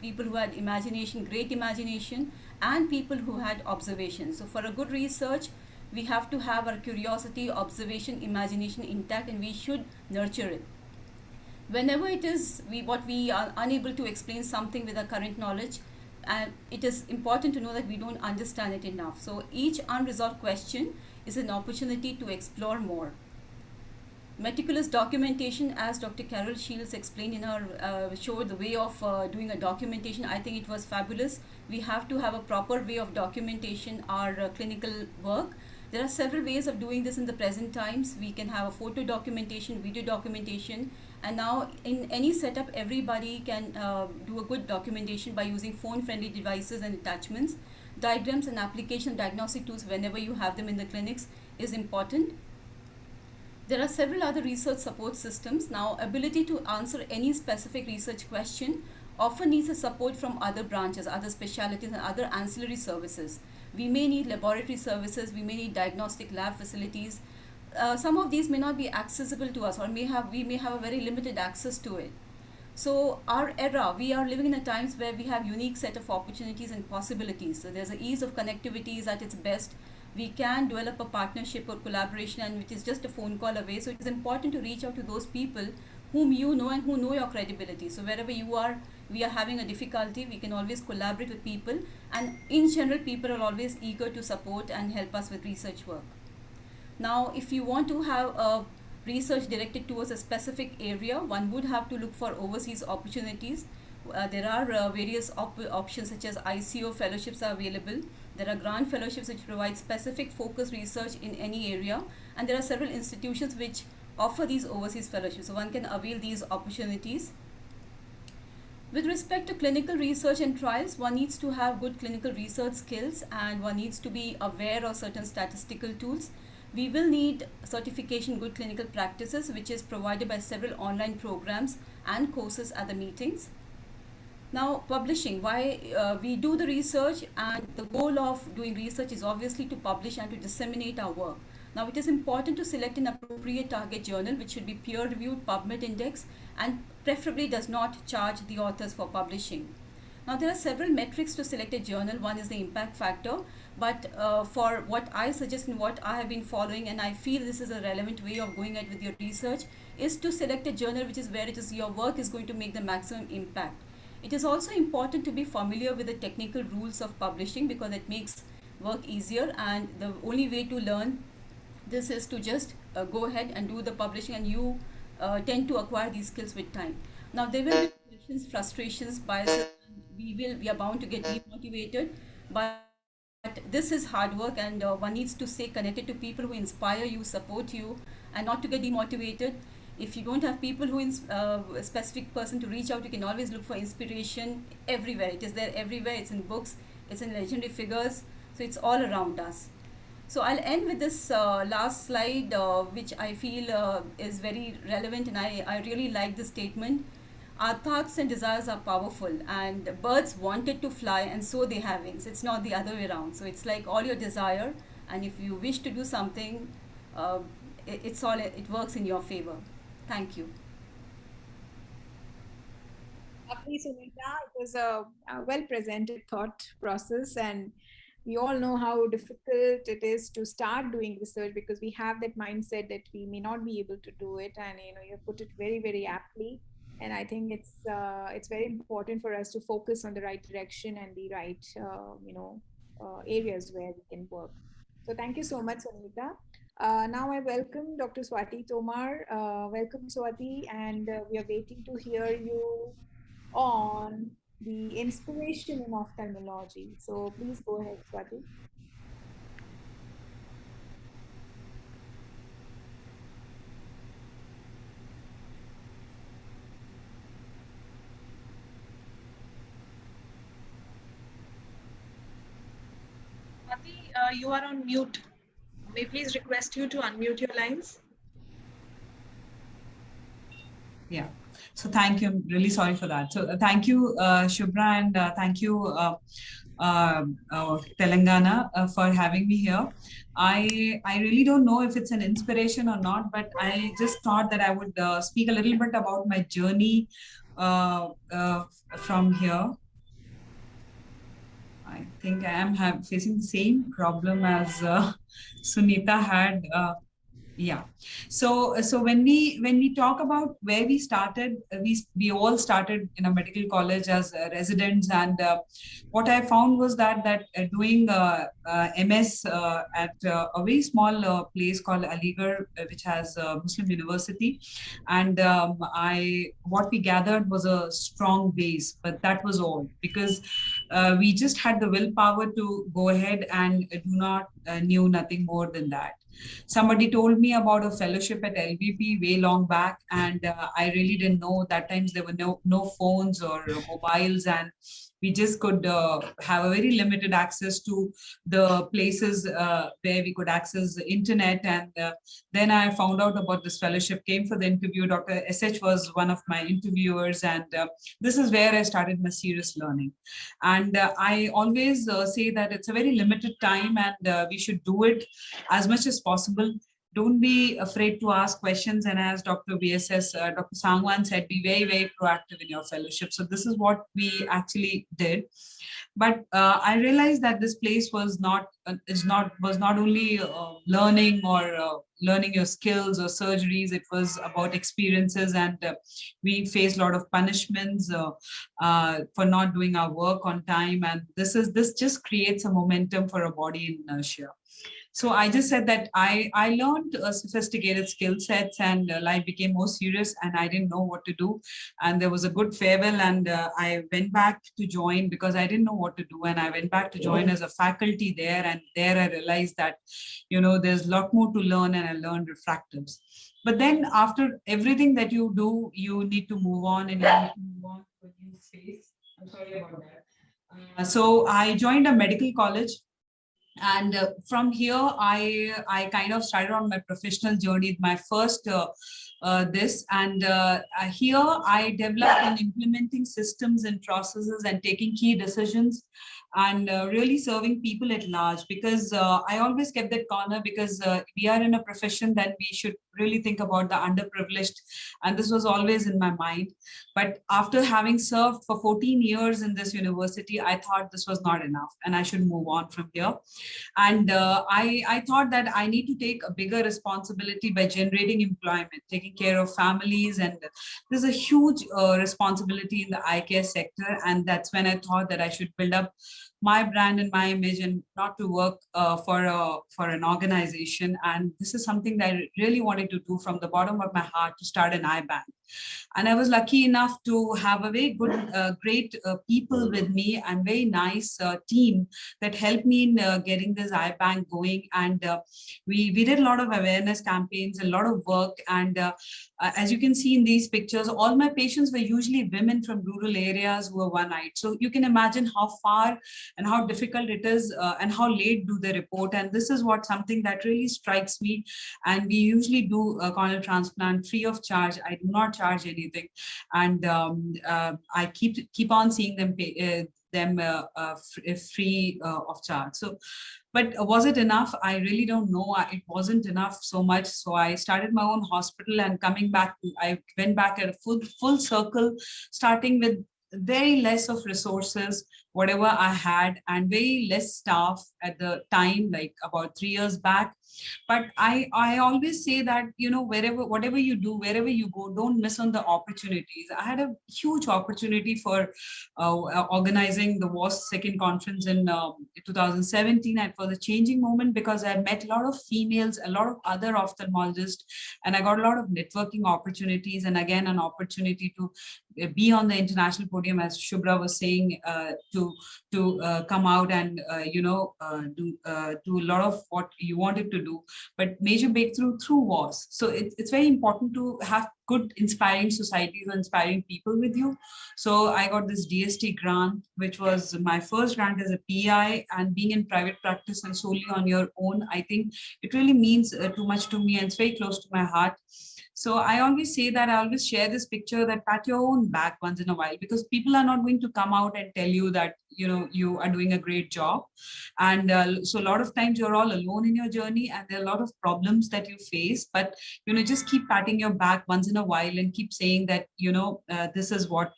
people who had imagination, great imagination, and people who had observation. So for a good research, we have to have our curiosity, observation, imagination intact, and we should nurture it. Whenever it is what we are unable to explain something with our current knowledge, and it is important to know that we don't understand it enough. So each unresolved question is an opportunity to explore more. Meticulous documentation, as Dr. Carol Shields explained in her show, the way of doing a documentation, I think it was fabulous. We have to have a proper way of documentation our clinical work. There are several ways of doing this in the present times. We can have a photo documentation, video documentation, and now in any setup, everybody can do a good documentation by using phone-friendly devices and attachments. Diagrams and application diagnostic tools, whenever you have them in the clinics, is important. There are several other research support systems. Now, ability to answer any specific research question often needs a support from other branches, other specialties, and other ancillary services. We may need laboratory services, we may need diagnostic lab facilities. Some of these may not be accessible to us, or we may have a very limited access to it. So our era, we are living in a times where we have unique set of opportunities and possibilities. So there's an ease of connectivity is at its best. We can develop a partnership or collaboration, and which is just a phone call away. So it is important to reach out to those people whom you know and who know your credibility. So wherever you are, we are having a difficulty, we can always collaborate with people. And in general, people are always eager to support and help us with research work. Now, if you want to have a research directed towards a specific area, one would have to look for overseas opportunities. There are various options such as ICO fellowships are available. There are grant fellowships which provide specific focused research in any area, and there are several institutions which offer these overseas fellowships. So one can avail these opportunities. With respect to clinical research and trials, one needs to have good clinical research skills, and one needs to be aware of certain statistical tools. We will need certification good clinical practices, which is provided by several online programs and courses at the meetings. Now, publishing, why we do the research, and the goal of doing research is obviously to publish and to disseminate our work. Now, it is important to select an appropriate target journal, which should be peer-reviewed, PubMed index, and preferably does not charge the authors for publishing. Now, there are several metrics to select a journal. One is the impact factor, but for what I suggest and what I have been following, and I feel this is a relevant way of going ahead with your research, is to select a journal which is where it is your work is going to make the maximum impact. It is also important to be familiar with the technical rules of publishing, because it makes work easier, and the only way to learn this is to just go ahead and do the publishing, and you tend to acquire these skills with time. Now, there will be questions, frustrations, biases, and we are bound to get demotivated, but this is hard work, and one needs to stay connected to people who inspire you, support you, and not to get demotivated. If you don't have people who a specific person to reach out, you can always look for inspiration everywhere. It is there everywhere. It's in books, it's in legendary figures, so it's all around us. So I'll end with this last slide, which I feel is very relevant, and I really like this statement. Our thoughts and desires are powerful, and birds wanted to fly, and so they have wings. It's not the other way around. So it's like all your desire, and if you wish to do something, it works in your favor. Thank you. Lovely, Sunita. It was a well presented thought process, and we all know how difficult it is to start doing research, because we have that mindset that we may not be able to do it, and you put it very, very aptly. And I think it's very important for us to focus on the right direction and the right areas where we can work. So thank you so much, Sunita. Now I welcome Dr. Swati Tomar. Welcome, Swati, and we are waiting to hear you on the inspiration in ophthalmology. So please go ahead, Swati. Swati, you are on mute. May I please request you to unmute your lines? Yeah. So thank you. I'm really sorry for that. So thank you, Shubhra, and thank you, Telangana, for having me here. I really don't know if it's an inspiration or not, but I just thought that I would speak a little bit about my journey from here. I think I am facing the same problem as Sunita had. Yeah. So when we talk about where we started, we all started in a medical college as residents, and what I found was that doing MS at a very small place called Aligarh, which has Muslim University, and I what we gathered was a strong base, but that was all, because we just had the willpower to go ahead and do not knew nothing more than that. Somebody told me about a fellowship at LVP way long back, and I really didn't know. That times there were no phones or mobiles, and we just could have a very limited access to the places where we could access the internet. And then I found out about this fellowship, came for the interview. Dr. SH was one of my interviewers, and this is where I started my serious learning. And I always say that it's a very limited time, and we should do it as much as possible. Don't be afraid to ask questions. And as Dr. VSS, Dr. Sangwan said, be very, very proactive in your fellowship. So this is what we actually did. But I realized that this place was not only learning or learning your skills or surgeries. It was about experiences, and we faced a lot of punishments for not doing our work on time. And this just creates a momentum for a body in inertia. So I just said that I learned sophisticated skill sets, and life became more serious, and I didn't know what to do. And there was a good farewell, and I went back to join because I didn't know what to do. And I went back to join as a faculty there. And there I realized that, there's a lot more to learn, and I learned refractives. But then after everything that you do, you need to move on, and you need to move on to a new space. I'm sorry about that. So I joined a medical college. And from here, I kind of started on my professional journey. My first this, and here I developed on implementing systems and processes and taking key decisions, and really serving people at large. Because I always kept that corner, because we are in a profession that we should really think about the underprivileged, and this was always in my mind. But after having served for 14 years in this university, I thought this was not enough, and I should move on from here. And I thought that I need to take a bigger responsibility by generating employment, taking care of families. And there's a huge responsibility in the eye care sector. And that's when I thought that I should build up my brand and my image, and not to work for an organization. And this is something that I really wanted to do from the bottom of my heart, to start an eye bank. And I was lucky enough to have a very good, great people with me, and very nice team that helped me in getting this eye bank going. And we did a lot of awareness campaigns, a lot of work. And as you can see in these pictures, all my patients were usually women from rural areas who were one-eyed. So you can imagine how far and how difficult it is, and how late do they report. And this is something that really strikes me. And we usually do a corneal transplant free of charge. I do not charge anything. And I keep on seeing them free of charge. So, but was it enough? I really don't know. It wasn't enough so much. So I started my own hospital, and I went back at a full circle, starting with very less of resources, whatever I had, and very less staff at the time, like about 3 years back. But I always say that, whatever you do, wherever you go, don't miss on the opportunities. I had a huge opportunity for organizing the WAS second conference in 2017, and for the changing moment, because I met a lot of females, a lot of other ophthalmologists, and I got a lot of networking opportunities, and again, an opportunity to be on the international podium, as Shubhra was saying, to come out and do a lot of what you wanted to do. But major breakthrough through WAS. So it's very important to have good inspiring societies and inspiring people with you. So I got this DST grant, which was my first grant as a PI, and being in private practice and solely on your own, I think it really means too much to me, and it's very close to my heart. So I always say that, I always share this picture, that pat your own back once in a while, because people are not going to come out and tell you that, you are doing a great job. And so a lot of times you're all alone in your journey, and there are a lot of problems that you face, but just keep patting your back once in a while and keep saying that this is what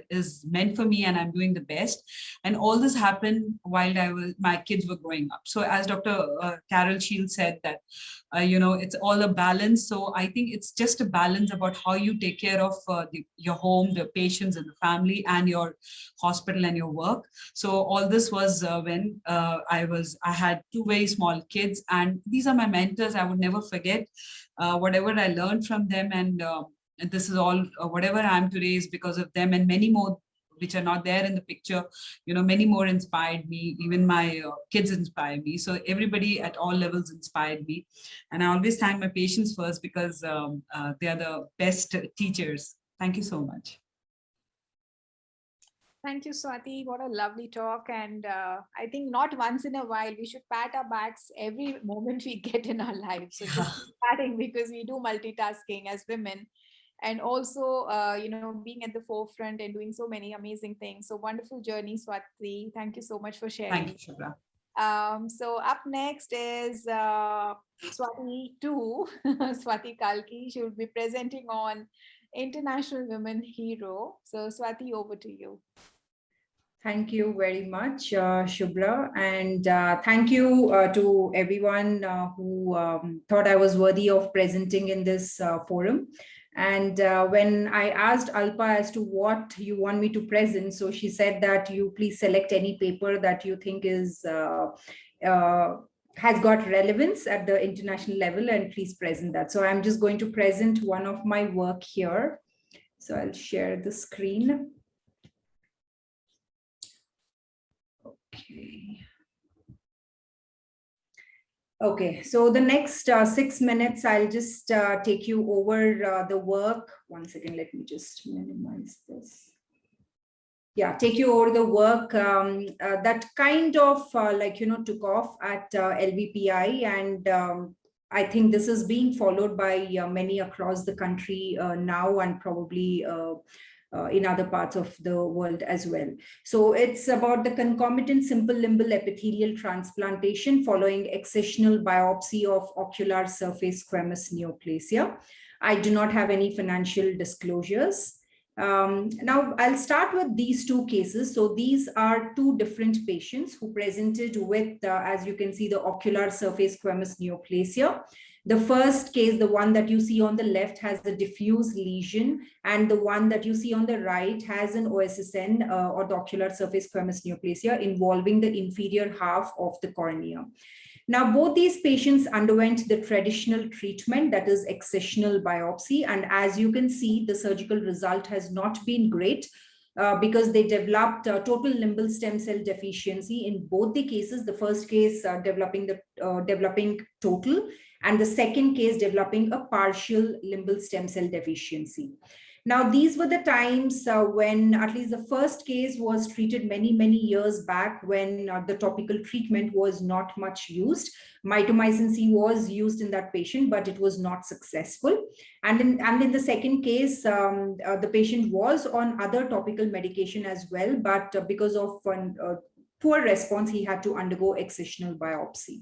is meant for me, and I'm doing the best. And all this happened while my kids were growing up. So as Dr. Carol Shields said that it's all a balance. So I think it's just a balance about how you take care of your home, the patients and the family, and your hospital and your work. So all this was when I had two very small kids, and these are my mentors. I would never forget whatever I learned from them, and this is all whatever I am today is because of them, and many more which are not there in the picture. Many more inspired me. Even my kids inspire me. So everybody at all levels inspired me. And I always thank my patients first, because they are the best teachers. Thank you so much. Thank you, Swati. What a lovely talk. And I think not once in a while, we should pat our backs every moment we get in our lives. So just keep patting, because we do multitasking as women. And also, being at the forefront and doing so many amazing things. So wonderful journey, Swati. Thank you so much for sharing. Thank you, Shubhra. So up next is Swati 2, Swati Kalki. She will be presenting on International Women Hero. So Swati, over to you. Thank you very much, Shubhra, and thank you to everyone who thought I was worthy of presenting in this forum. And when I asked Alpa as to what you want me to present, so she said that you please select any paper that you think is has got relevance at the international level, and please present that. So I'm just going to present one of my work here. So I'll share the screen. Okay, so the next 6 minutes, I'll just take you over the work. One second, let me just minimize this. Yeah, take you over the work that kind of took off at LVPI, and I think this is being followed by many across the country now, and probably in other parts of the world as well. So it's about the concomitant simple limbal epithelial transplantation following excisional biopsy of ocular surface squamous neoplasia. I do not have any financial disclosures. Now I'll start with these two cases. So these are two different patients who presented with, as you can see, the ocular surface squamous neoplasia. The first case, the one that you see on the left, has a diffuse lesion, and the one that you see on the right has an OSSN or the ocular surface squamous neoplasia involving the inferior half of the cornea. Now, both these patients underwent the traditional treatment, that is excisional biopsy. And as you can see, the surgical result has not been great because they developed total limbal stem cell deficiency in both the cases. The first case developing total, and the second case developing a partial limbal stem cell deficiency. Now, these were the times when at least the first case was treated many, many years back, when the topical treatment was not much used. Mitomycin C was used in that patient, but it was not successful. And in the second case, the patient was on other topical medication as well, but because of poor response, he had to undergo excisional biopsy.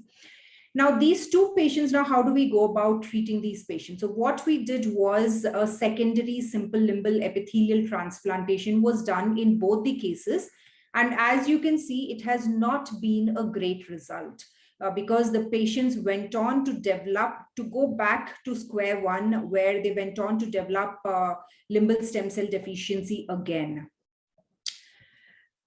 Now, these two patients, now how do we go about treating these patients? So what we did was a secondary simple limbal epithelial transplantation was done in both the cases. And as you can see, it has not been a great result because the patients went on to go back to square one, where they went on to develop limbal stem cell deficiency again.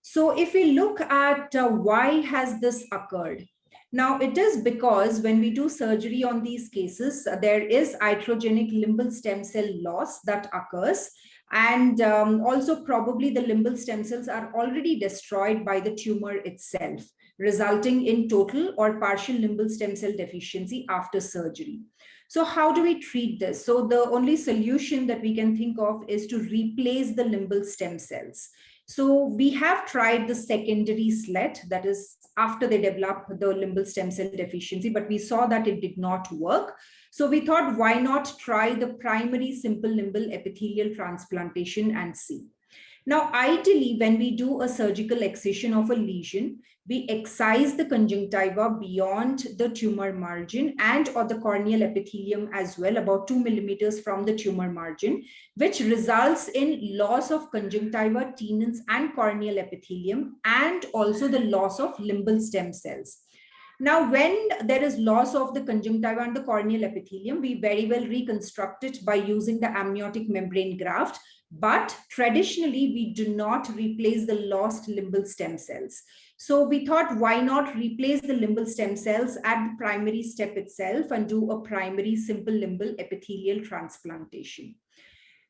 So if we look at why has this occurred? Now, it is because when we do surgery on these cases, there is iatrogenic limbal stem cell loss that occurs. And also probably the limbal stem cells are already destroyed by the tumor itself, resulting in total or partial limbal stem cell deficiency after surgery. So how do we treat this? So the only solution that we can think of is to replace the limbal stem cells. So we have tried the secondary slet, that is after they develop the limbal stem cell deficiency, but we saw that it did not work. So we thought, why not try the primary simple limbal epithelial transplantation and see. Now, ideally, when we do a surgical excision of a lesion, we excise the conjunctiva beyond the tumor margin and or the corneal epithelium as well, about 2 millimeters from the tumor margin, which results in loss of conjunctiva, tenons, and corneal epithelium, and also the loss of limbal stem cells. Now, when there is loss of the conjunctiva and the corneal epithelium, we very well reconstruct it by using the amniotic membrane graft. But traditionally, we do not replace the lost limbal stem cells. So we thought, why not replace the limbal stem cells at the primary step itself and do a primary simple limbal epithelial transplantation.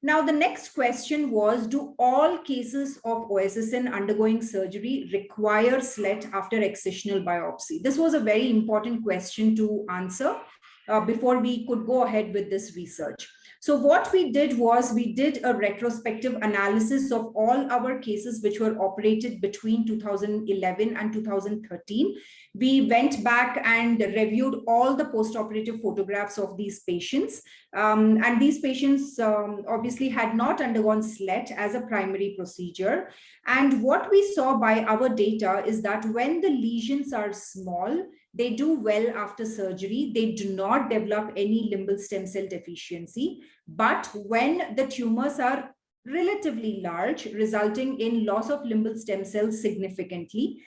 Now, the next question was, do all cases of OSSN undergoing surgery require SLET after excisional biopsy? This was a very important question to answer before we could go ahead with this research. So what we did was we did a retrospective analysis of all our cases which were operated between 2011 and 2013. We went back and reviewed all the post-operative photographs of these patients. And these patients obviously had not undergone SLET as a primary procedure. And what we saw by our data is that when the lesions are small, they do well after surgery. They do not develop any limbal stem cell deficiency. But when the tumors are relatively large, resulting in loss of limbal stem cells significantly,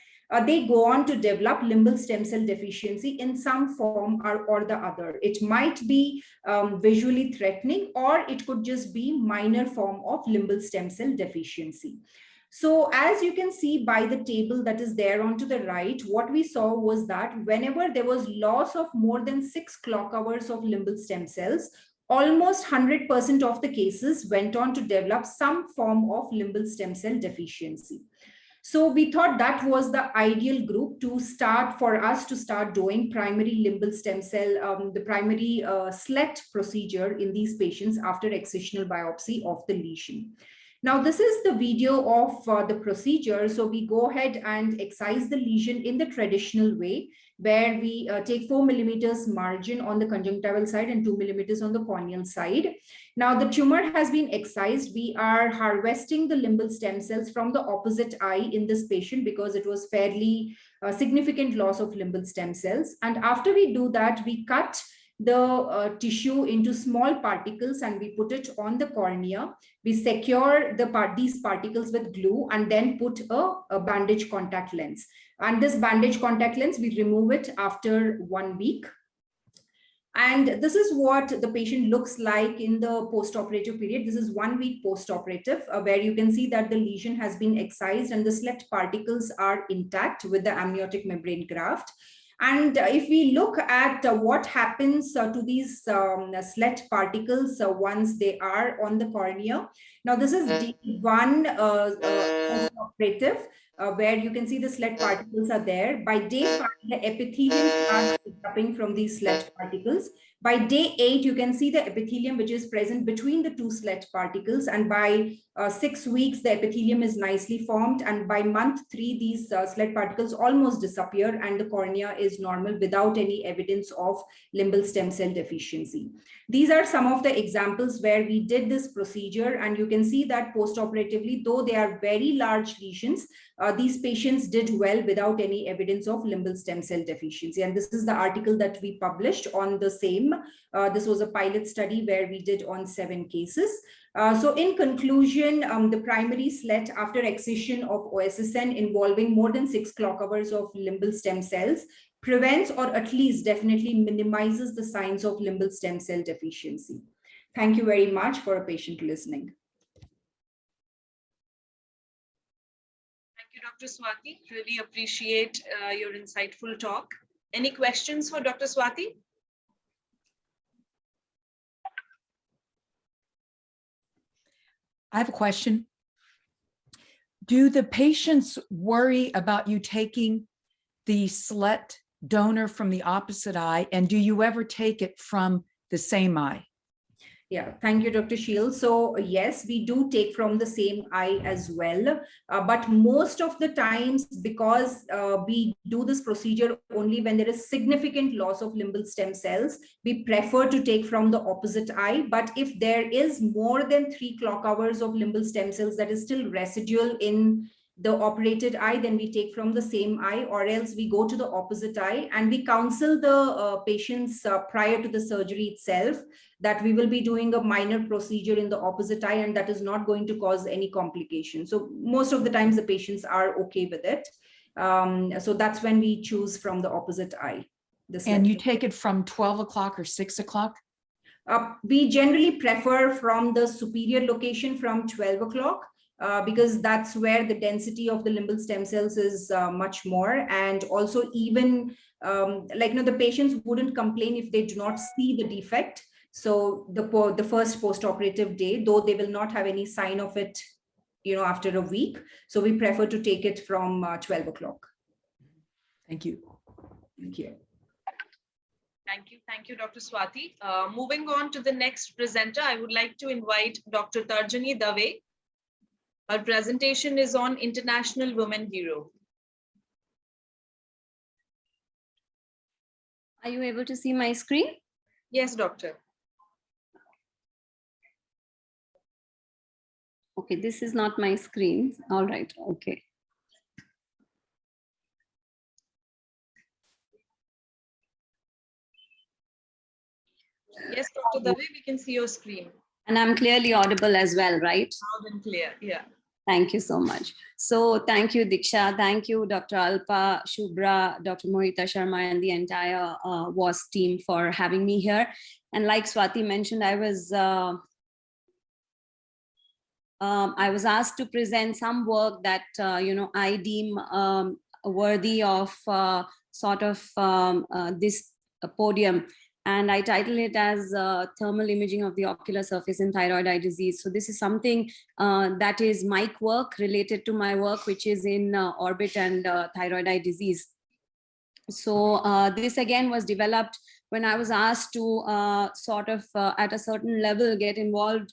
they go on to develop limbal stem cell deficiency in some form or the other. It might be visually threatening, or it could just be minor form of limbal stem cell deficiency. So as you can see by the table that is there on to the right, what we saw was that whenever there was loss of more than 6 clock hours of limbal stem cells, almost 100% of the cases went on to develop some form of limbal stem cell deficiency. So we thought that was the ideal group to start for us to start doing primary limbal stem cell, the primary SLET procedure in these patients after excisional biopsy of the lesion. Now, this is the video of the procedure. So we go ahead and excise the lesion in the traditional way, where we take 4 millimeters margin on the conjunctival side and 2 millimeters on the corneal side. Now, the tumor has been excised. We are harvesting the limbal stem cells from the opposite eye in this patient because it was fairly significant loss of limbal stem cells. And after we do that, we cut the tissue into small particles and we put it on the cornea. We secure these particles with glue and then put a bandage contact lens. And this bandage contact lens, we remove it after 1 week. And this is what the patient looks like in the post-operative period. This is 1 week post-operative, where you can see that the lesion has been excised and the SLET particles are intact with the amniotic membrane graft. And if we look at what happens to these SLET particles once they are on the cornea. Now, this is D1 post-operative, where you can see the SLET particles are there. By day 5, the epithelium starts developing from these SLET particles. By day 8, you can see the epithelium which is present between the 2 SLET particles. And by 6 weeks, the epithelium is nicely formed. And by month 3, these SLET particles almost disappear and the cornea is normal without any evidence of limbal stem cell deficiency. These are some of the examples where we did this procedure, and you can see that post-operatively, though they are very large lesions, these patients did well without any evidence of limbal stem cell deficiency. And this is the article that we published on the same. This was a pilot study where we did on 7 cases. So in conclusion, the primary SLET after excision of OSSN involving more than 6 clock hours of limbal stem cells prevents or at least definitely minimizes the signs of limbal stem cell deficiency. Thank you very much for a patient listening. Thank you, Dr. Swati. Really appreciate your insightful talk. Any questions for Dr. Swati? I have a question. Do the patients worry about you taking the SLET donor from the opposite eye, and do you ever take it from the same eye? Yeah, thank you, Dr. Shield. So yes, we do take from the same eye as well, but most of the times, because we do this procedure only when there is significant loss of limbal stem cells, we prefer to take from the opposite eye. But if there is more than 3 clock hours of limbal stem cells that is still residual in the operated eye, then we take from the same eye, or else we go to the opposite eye and we counsel the patients prior to the surgery itself that we will be doing a minor procedure in the opposite eye and that is not going to cause any complication. So most of the times the patients are okay with it. So that's when we choose from the opposite eye. And you take it from 12 o'clock or 6 o'clock? We generally prefer from the superior location from 12 o'clock. Because that's where the density of the limbal stem cells is much more. And also even the patients wouldn't complain if they do not see the defect. So the first post-operative day, though they will not have any sign of it, after a week. So we prefer to take it from 12 o'clock. Thank you. Thank you. Thank you, Dr. Swati. Moving on to the next presenter, I would like to invite Dr. Tarjani Dave. Our presentation is on International Women Hero. Are you able to see my screen? Yes, doctor. Okay, this is not my screen. All right, okay. Yes, Dr. Dave, we can see your screen. And I'm clearly audible as well, right? Loud and clear, yeah. Thank you so much. So thank you, Diksha. Thank you, Dr. Alpa, Shubhra, Dr. Mohita Sharma, and the entire WAS team for having me here. And like Swati mentioned, I was asked to present some work that, I deem worthy of this podium. And I title it as Thermal Imaging of the Ocular Surface in Thyroid Eye Disease. So this is something that is mic work related to my work, which is in orbit and thyroid eye disease. So this again was developed when I was asked to at a certain level get involved.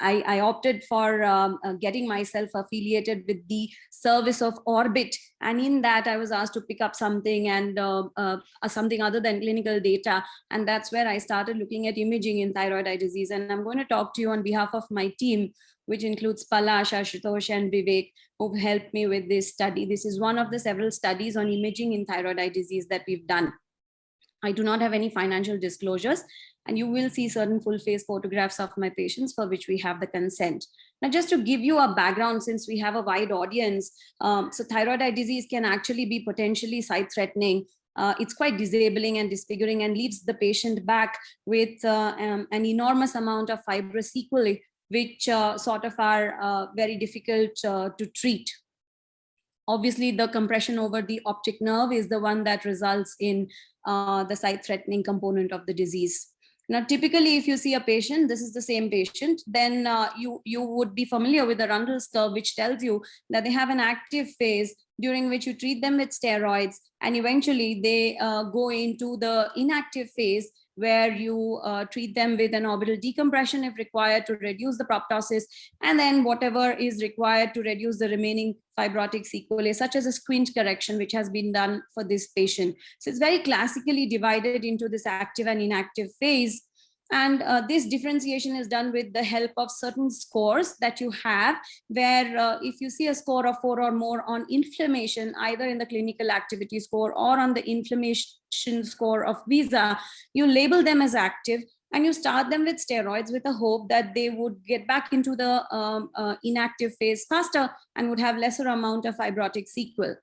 I opted for getting myself affiliated with the service of Orbit. And in that, I was asked to pick up something and something other than clinical data. And that's where I started looking at imaging in thyroid eye disease. And I'm going to talk to you on behalf of my team, which includes Palash, Ashutosh, and Vivek, who've helped me with this study. This is one of the several studies on imaging in thyroid eye disease that we've done. I do not have any financial disclosures, and you will see certain full face photographs of my patients for which we have the consent. Now, just to give you a background, since we have a wide audience, so thyroid eye disease can actually be potentially sight threatening. It's quite disabling and disfiguring and leaves the patient back with an enormous amount of fibrous sequelae, which are very difficult to treat. Obviously, the compression over the optic nerve is the one that results in the sight-threatening component of the disease. Now, typically, if you see a patient, this is the same patient, then you would be familiar with the Rundle's curve, which tells you that they have an active phase during which you treat them with steroids, and eventually they go into the inactive phase, where you treat them with an orbital decompression if required to reduce the proptosis, and then whatever is required to reduce the remaining fibrotic sequelae, such as a squint correction, which has been done for this patient. So it's very classically divided into this active and inactive phase. And this differentiation is done with the help of certain scores that you have, where if you see a score of 4 or more on inflammation, either in the clinical activity score or on the inflammation score of VISA, you label them as active and you start them with steroids with a hope that they would get back into the inactive phase faster and would have lesser amount of fibrotic sequelae.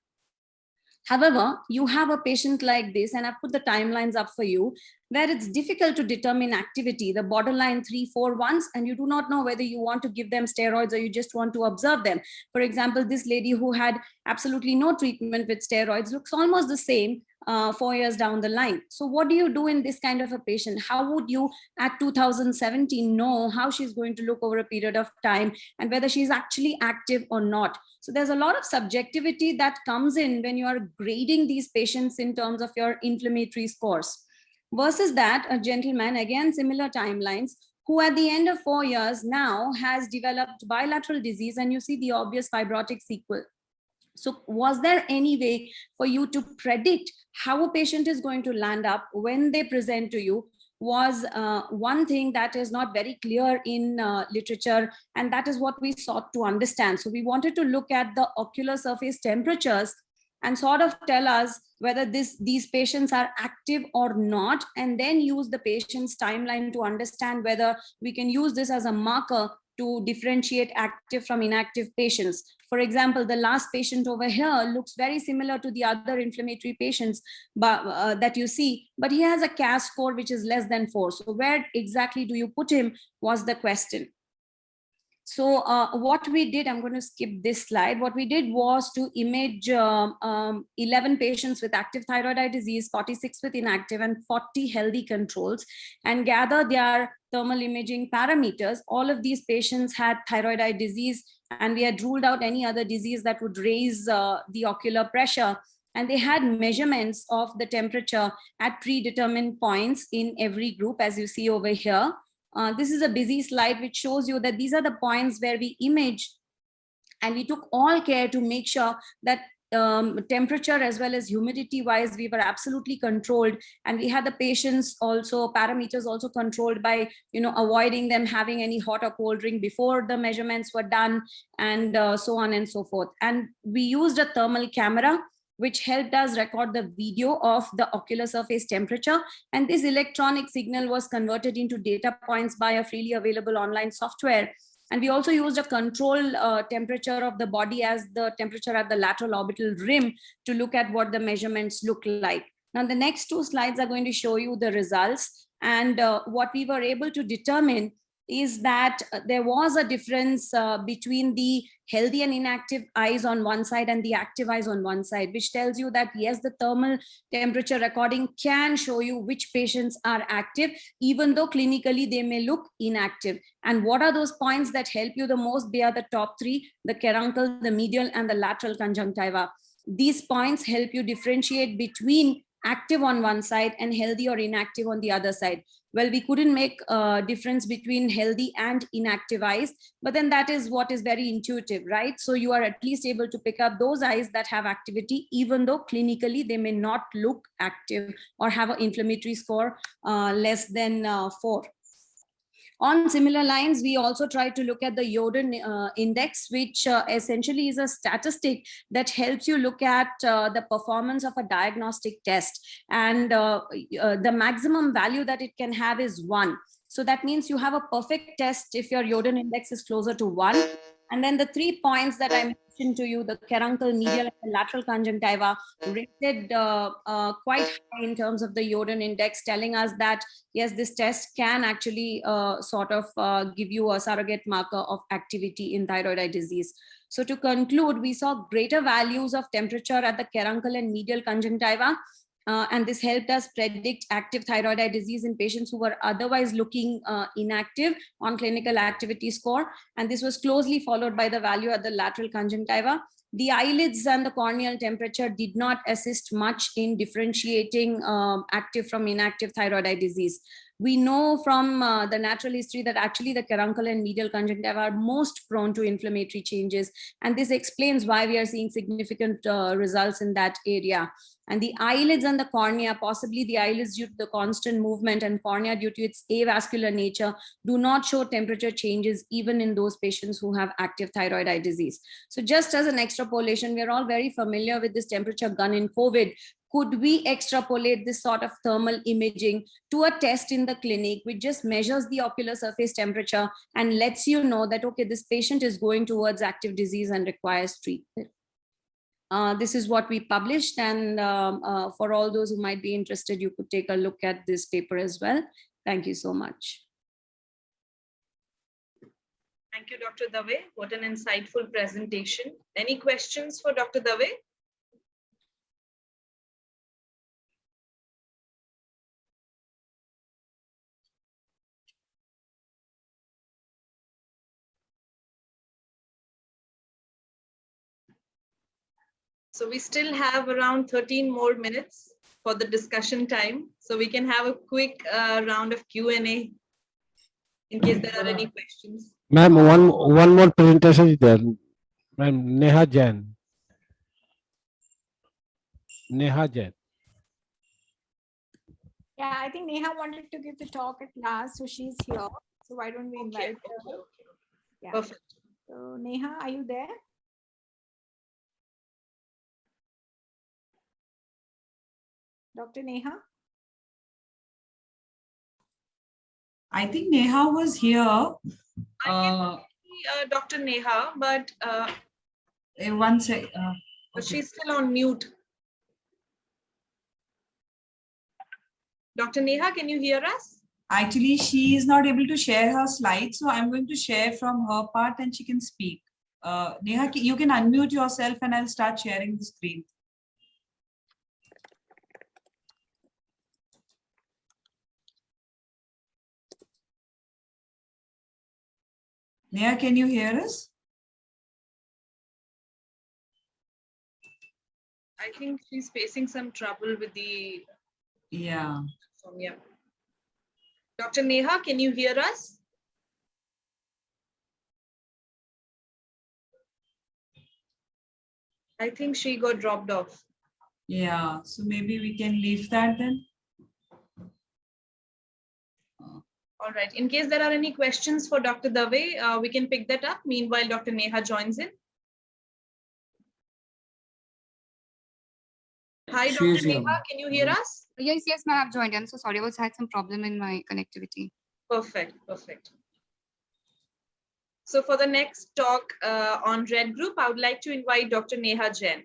However, you have a patient like this, and I've put the timelines up for you, where it's difficult to determine activity, the borderline 3-4 ones, and you do not know whether you want to give them steroids or you just want to observe them. For example, this lady who had absolutely no treatment with steroids looks almost the same 4 years down the line. So what do you do in this kind of a patient? How would you at 2017 know how she's going to look over a period of time and whether she's actually active or not? So there's a lot of subjectivity that comes in when you are grading these patients in terms of your inflammatory scores. Versus that, a gentleman, again, similar timelines, who at the end of 4 years now has developed bilateral disease, and you see the obvious fibrotic sequel. So was there any way for you to predict how a patient is going to land up when they present to you? Was one thing that is not very clear in literature, and that is what we sought to understand. So we wanted to look at the ocular surface temperatures and sort of tell us whether these patients are active or not, and then use the patient's timeline to understand whether we can use this as a marker to differentiate active from inactive patients. For example, the last patient over here looks very similar to the other inflammatory patients that you see, but he has a CAS score which is less than 4. So where exactly do you put him was the question. So what we did, I'm going to skip this slide. What we did was to image 11 patients with active thyroid eye disease, 46 with inactive, and 40 healthy controls, and gather their thermal imaging parameters. All of these patients had thyroid eye disease, and we had ruled out any other disease that would raise the ocular pressure. And they had measurements of the temperature at predetermined points in every group, as you see over here. This is a busy slide which shows you that these are the points where we imaged, and we took all care to make sure that temperature as well as humidity wise we were absolutely controlled, and we had the patients also parameters also controlled by avoiding them having any hot or cold drink before the measurements were done, and so on and so forth. And we used a thermal camera which helped us record the video of the ocular surface temperature. And this electronic signal was converted into data points by a freely available online software. And we also used a control temperature of the body as the temperature at the lateral orbital rim to look at what the measurements look like. Now, the next 2 slides are going to show you the results. And what we were able to determine is that there was a difference between the healthy and inactive eyes on one side and the active eyes on one side, which tells you that yes, the thermal temperature recording can show you which patients are active, even though clinically they may look inactive. And what are those points that help you the most? They are the top 3, the caruncle, the medial, and the lateral conjunctiva. These points help you differentiate between active on one side and healthy or inactive on the other side. Well, we couldn't make a difference between healthy and inactive eyes, but then that is what is very intuitive, right? So you are at least able to pick up those eyes that have activity, even though clinically they may not look active or have an inflammatory score less than 4. On similar lines, we also try to look at the Yoden index, which essentially is a statistic that helps you look at the performance of a diagnostic test. And the maximum value that it can have is 1. So that means you have a perfect test if your Yoden index is closer to 1. And then the 3 points that I mentioned to you, the caruncle, medial, and lateral conjunctiva, rated quite high in terms of the Yoden index, telling us that yes, this test can actually sort of give you a surrogate marker of activity in thyroid eye disease. So to conclude, we saw greater values of temperature at the caruncle and medial conjunctiva, and this helped us predict active thyroid eye disease in patients who were otherwise looking inactive on clinical activity score. And this was closely followed by the value at the lateral conjunctiva. The eyelids and the corneal temperature did not assist much in differentiating active from inactive thyroid eye disease. We know from the natural history that actually the caruncle and medial conjunctiva are most prone to inflammatory changes. And this explains why we are seeing significant results in that area. And the eyelids and the cornea, possibly the eyelids due to the constant movement and cornea due to its avascular nature, do not show temperature changes even in those patients who have active thyroid eye disease. So just as an extrapolation, we're all very familiar with this temperature gun in COVID. Could we extrapolate this sort of thermal imaging to a test in the clinic which just measures the ocular surface temperature and lets you know that, okay, this patient is going towards active disease and requires treatment? This is what we published, and for all those who might be interested, you could take a look at this paper as well. Thank you so much. Thank you, Dr. Dave. What an insightful presentation. Any questions for Dr. Dave? So we still have around 13 more minutes. for the discussion time. So we can have a quick round of Q&A in case there are any questions. Ma'am, one more presentation is there. Ma'am, Neha Jain. Neha Jain. Yeah, I think Neha wanted to give the talk at last, so she's here. So why don't we invite her? Yeah. Perfect. So Neha, are you there? Dr. Neha? I think Neha was here. I can see Dr. Neha, but One sec. but she's still on mute. Dr. Neha, can you hear us? Actually, she is not able to share her slides, so I'm going to share from her part and she can speak. Neha, you can unmute yourself and I'll start sharing the screen. Neha, can you hear us? I think she's facing some trouble with the. Yeah. Yeah. Dr. Neha, can you hear us? I think she got dropped off. Yeah, so maybe we can leave that then. All right. In case there are any questions for Dr. Dave, we can pick that up. Meanwhile, Dr. Neha joins in. Hi, Dr. Neha, can you hear us? Yes, ma'am, I've joined. I'm so sorry. I was had some problem in my connectivity. Perfect, perfect. So for the next talk on Red Group, I would like to invite Dr. Neha Jain.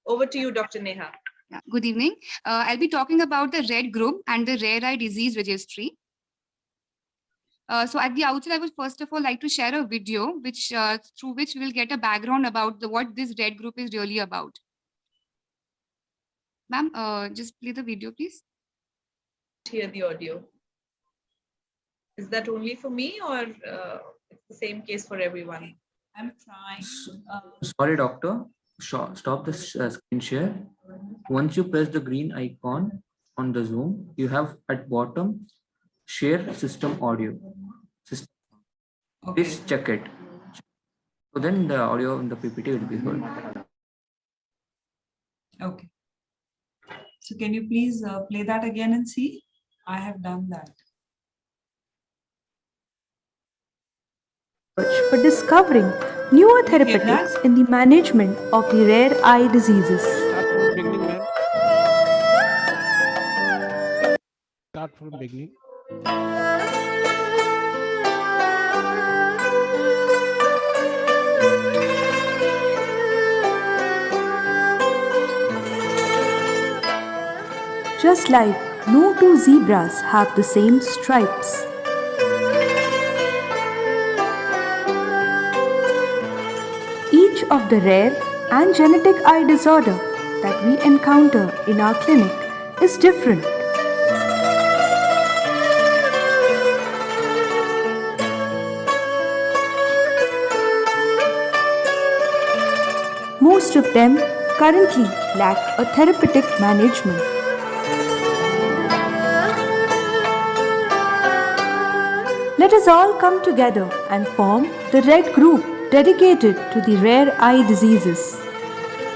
Over to you, Dr. Neha. Yeah. Good evening. I'll be talking about the Red Group and the Rare Eye Disease Registry. So at the outset, I would first of all like to share a video which through which we'll get a background about what this Red Group is really about. Ma'am, just play the video, please. Hear the audio. Is that only for me or it's the same case for everyone? I'm trying. Sorry, doctor. Stop the screen share. Once you press the green icon on the Zoom, you have at bottom share system audio. Okay. Please check it. So then the audio in the PPT will be heard. Okay. So can you please play that again and see? I have done that. For discovering newer therapeutics in the management of the rare eye diseases. Start from beginning, ma'am. Start from beginning. Just like no two zebras have the same stripes. Each of the rare and genetic eye disorder that we encounter in our clinic is different. Most of them currently lack a therapeutic management. Let us all come together and form the Red Group dedicated to the rare eye diseases.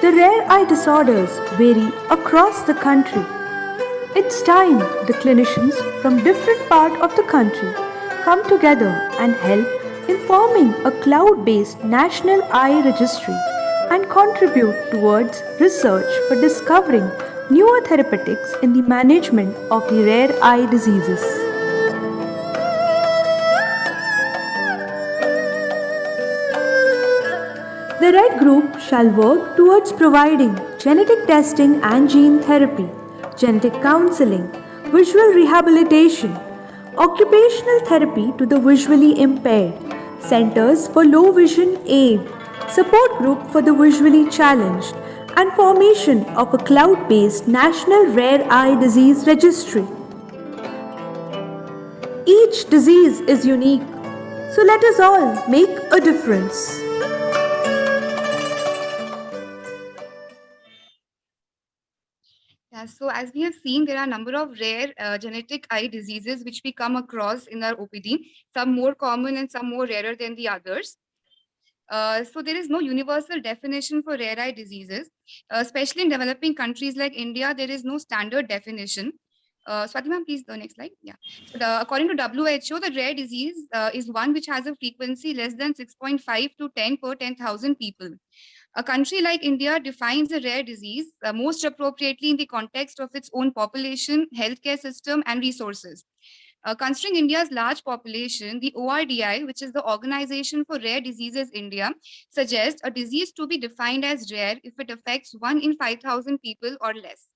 The rare eye disorders vary across the country. It's time the clinicians from different parts of the country come together and help in forming a cloud-based national eye registry and contribute towards research for discovering newer therapeutics in the management of the rare eye diseases. The Red Group shall work towards providing genetic testing and gene therapy, genetic counseling, visual rehabilitation, occupational therapy to the visually impaired, centers for low vision aid, support group for the visually challenged, and formation of a cloud-based national rare eye disease registry. Each disease is unique, so let us all make a difference. Yeah, so as we have seen, there are a number of rare genetic eye diseases which we come across in our OPD, some more common and some more rarer than the others. So there is no universal definition for rare eye diseases, especially in developing countries like India. There is no standard definition. Swati ma'am, please the next slide. Yeah. So according to WHO, the rare disease is one which has a frequency less than 6.5 to 10 per 10,000 people. A country like India defines a rare disease most appropriately in the context of its own population, healthcare system, and resources. Considering India's large population, the ORDI, which is the Organization for Rare Diseases India, suggests a disease to be defined as rare if it affects 1 in 5,000 people or less.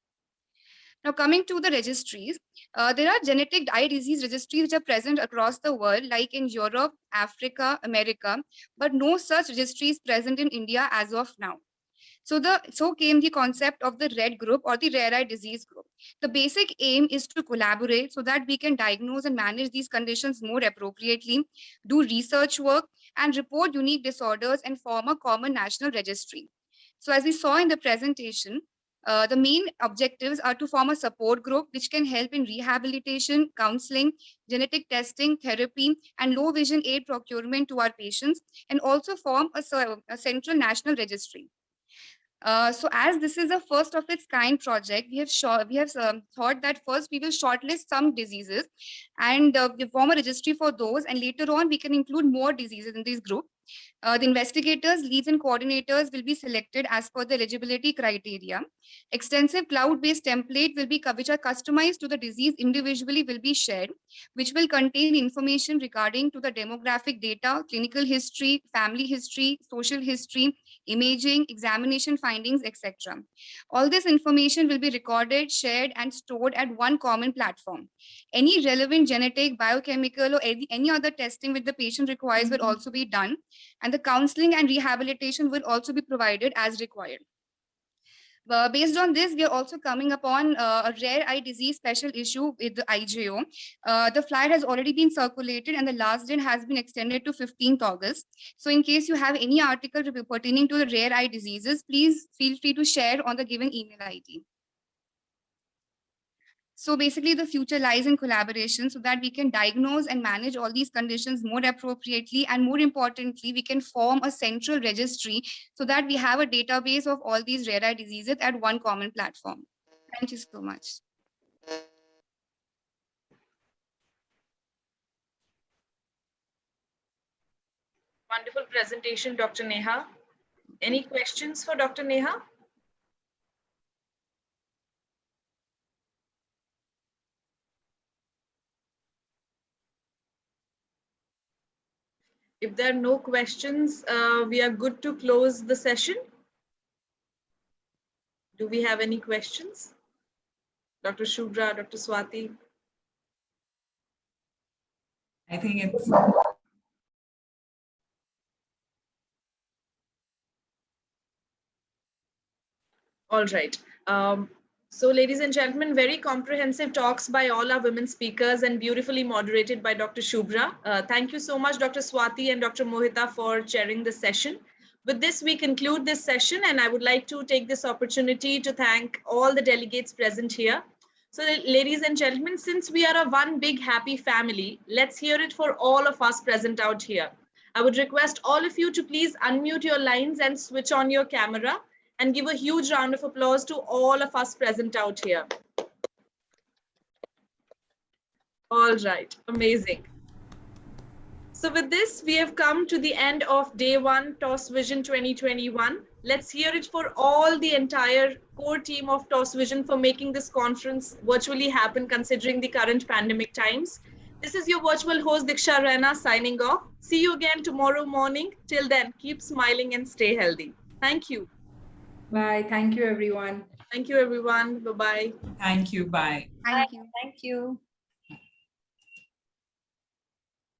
Now, coming to the registries, there are genetic eye disease registries which are present across the world, like in Europe, Africa, America, but no such registries present in India as of now. So came the concept of the RED group or the rare eye disease group. The basic aim is to collaborate so that we can diagnose and manage these conditions more appropriately, do research work, and report unique disorders and form a common national registry. So as we saw in the presentation, the main objectives are to form a support group which can help in rehabilitation, counseling, genetic testing, therapy, and low vision aid procurement to our patients, and also form a central national registry. So as this is a first of its kind project, we have thought that first we will shortlist some diseases and we form a registry for those, and later on we can include more diseases in this group. The investigators, leads, and coordinators will be selected as per the eligibility criteria. Extensive cloud-based template which are customized to the disease individually will be shared, which will contain information regarding to the demographic data, clinical history, family history, social history, imaging, examination findings, etc. All this information will be recorded, shared, and stored at one common platform. Any relevant genetic, biochemical, or any other testing which the patient requires will also be done, and the counseling and rehabilitation will also be provided as required. Based on this, we are also coming upon a rare eye disease special issue with the IJO. The flyer has already been circulated and the last date has been extended to 15th August. So in case you have any article pertaining to the rare eye diseases, please feel free to share on the given email ID. So basically the future lies in collaboration so that we can diagnose and manage all these conditions more appropriately, and more importantly, we can form a central registry so that we have a database of all these rare eye diseases at one common platform. Thank you so much. Wonderful presentation, Dr. Neha. Any questions for Dr. Neha? If there are no questions, we are good to close the session. Do we have any questions? Dr. Shubhra, Dr. Swati? I think it's all right. So ladies and gentlemen, very comprehensive talks by all our women speakers and beautifully moderated by Dr. Shubhra. Thank you so much, Dr. Swati and Dr. Mohita, for chairing the session. With this, we conclude this session, and I would like to take this opportunity to thank all the delegates present here. So ladies and gentlemen, since we are a one big happy family, let's hear it for all of us present out here. I would request all of you to please unmute your lines and switch on your camera, and give a huge round of applause to all of us present out here. All right, amazing. So with this, we have come to the end of day one, TOS Vision 2021. Let's hear it for all the entire core team of TOS Vision for making this conference virtually happen considering the current pandemic times. This is your virtual host, Diksha Raina, signing off. See you again tomorrow morning. Till then, keep smiling and stay healthy. Thank you. Bye. Thank you, everyone. Thank you, everyone. Bye-bye. thank you. Bye. Thank you. Thank you.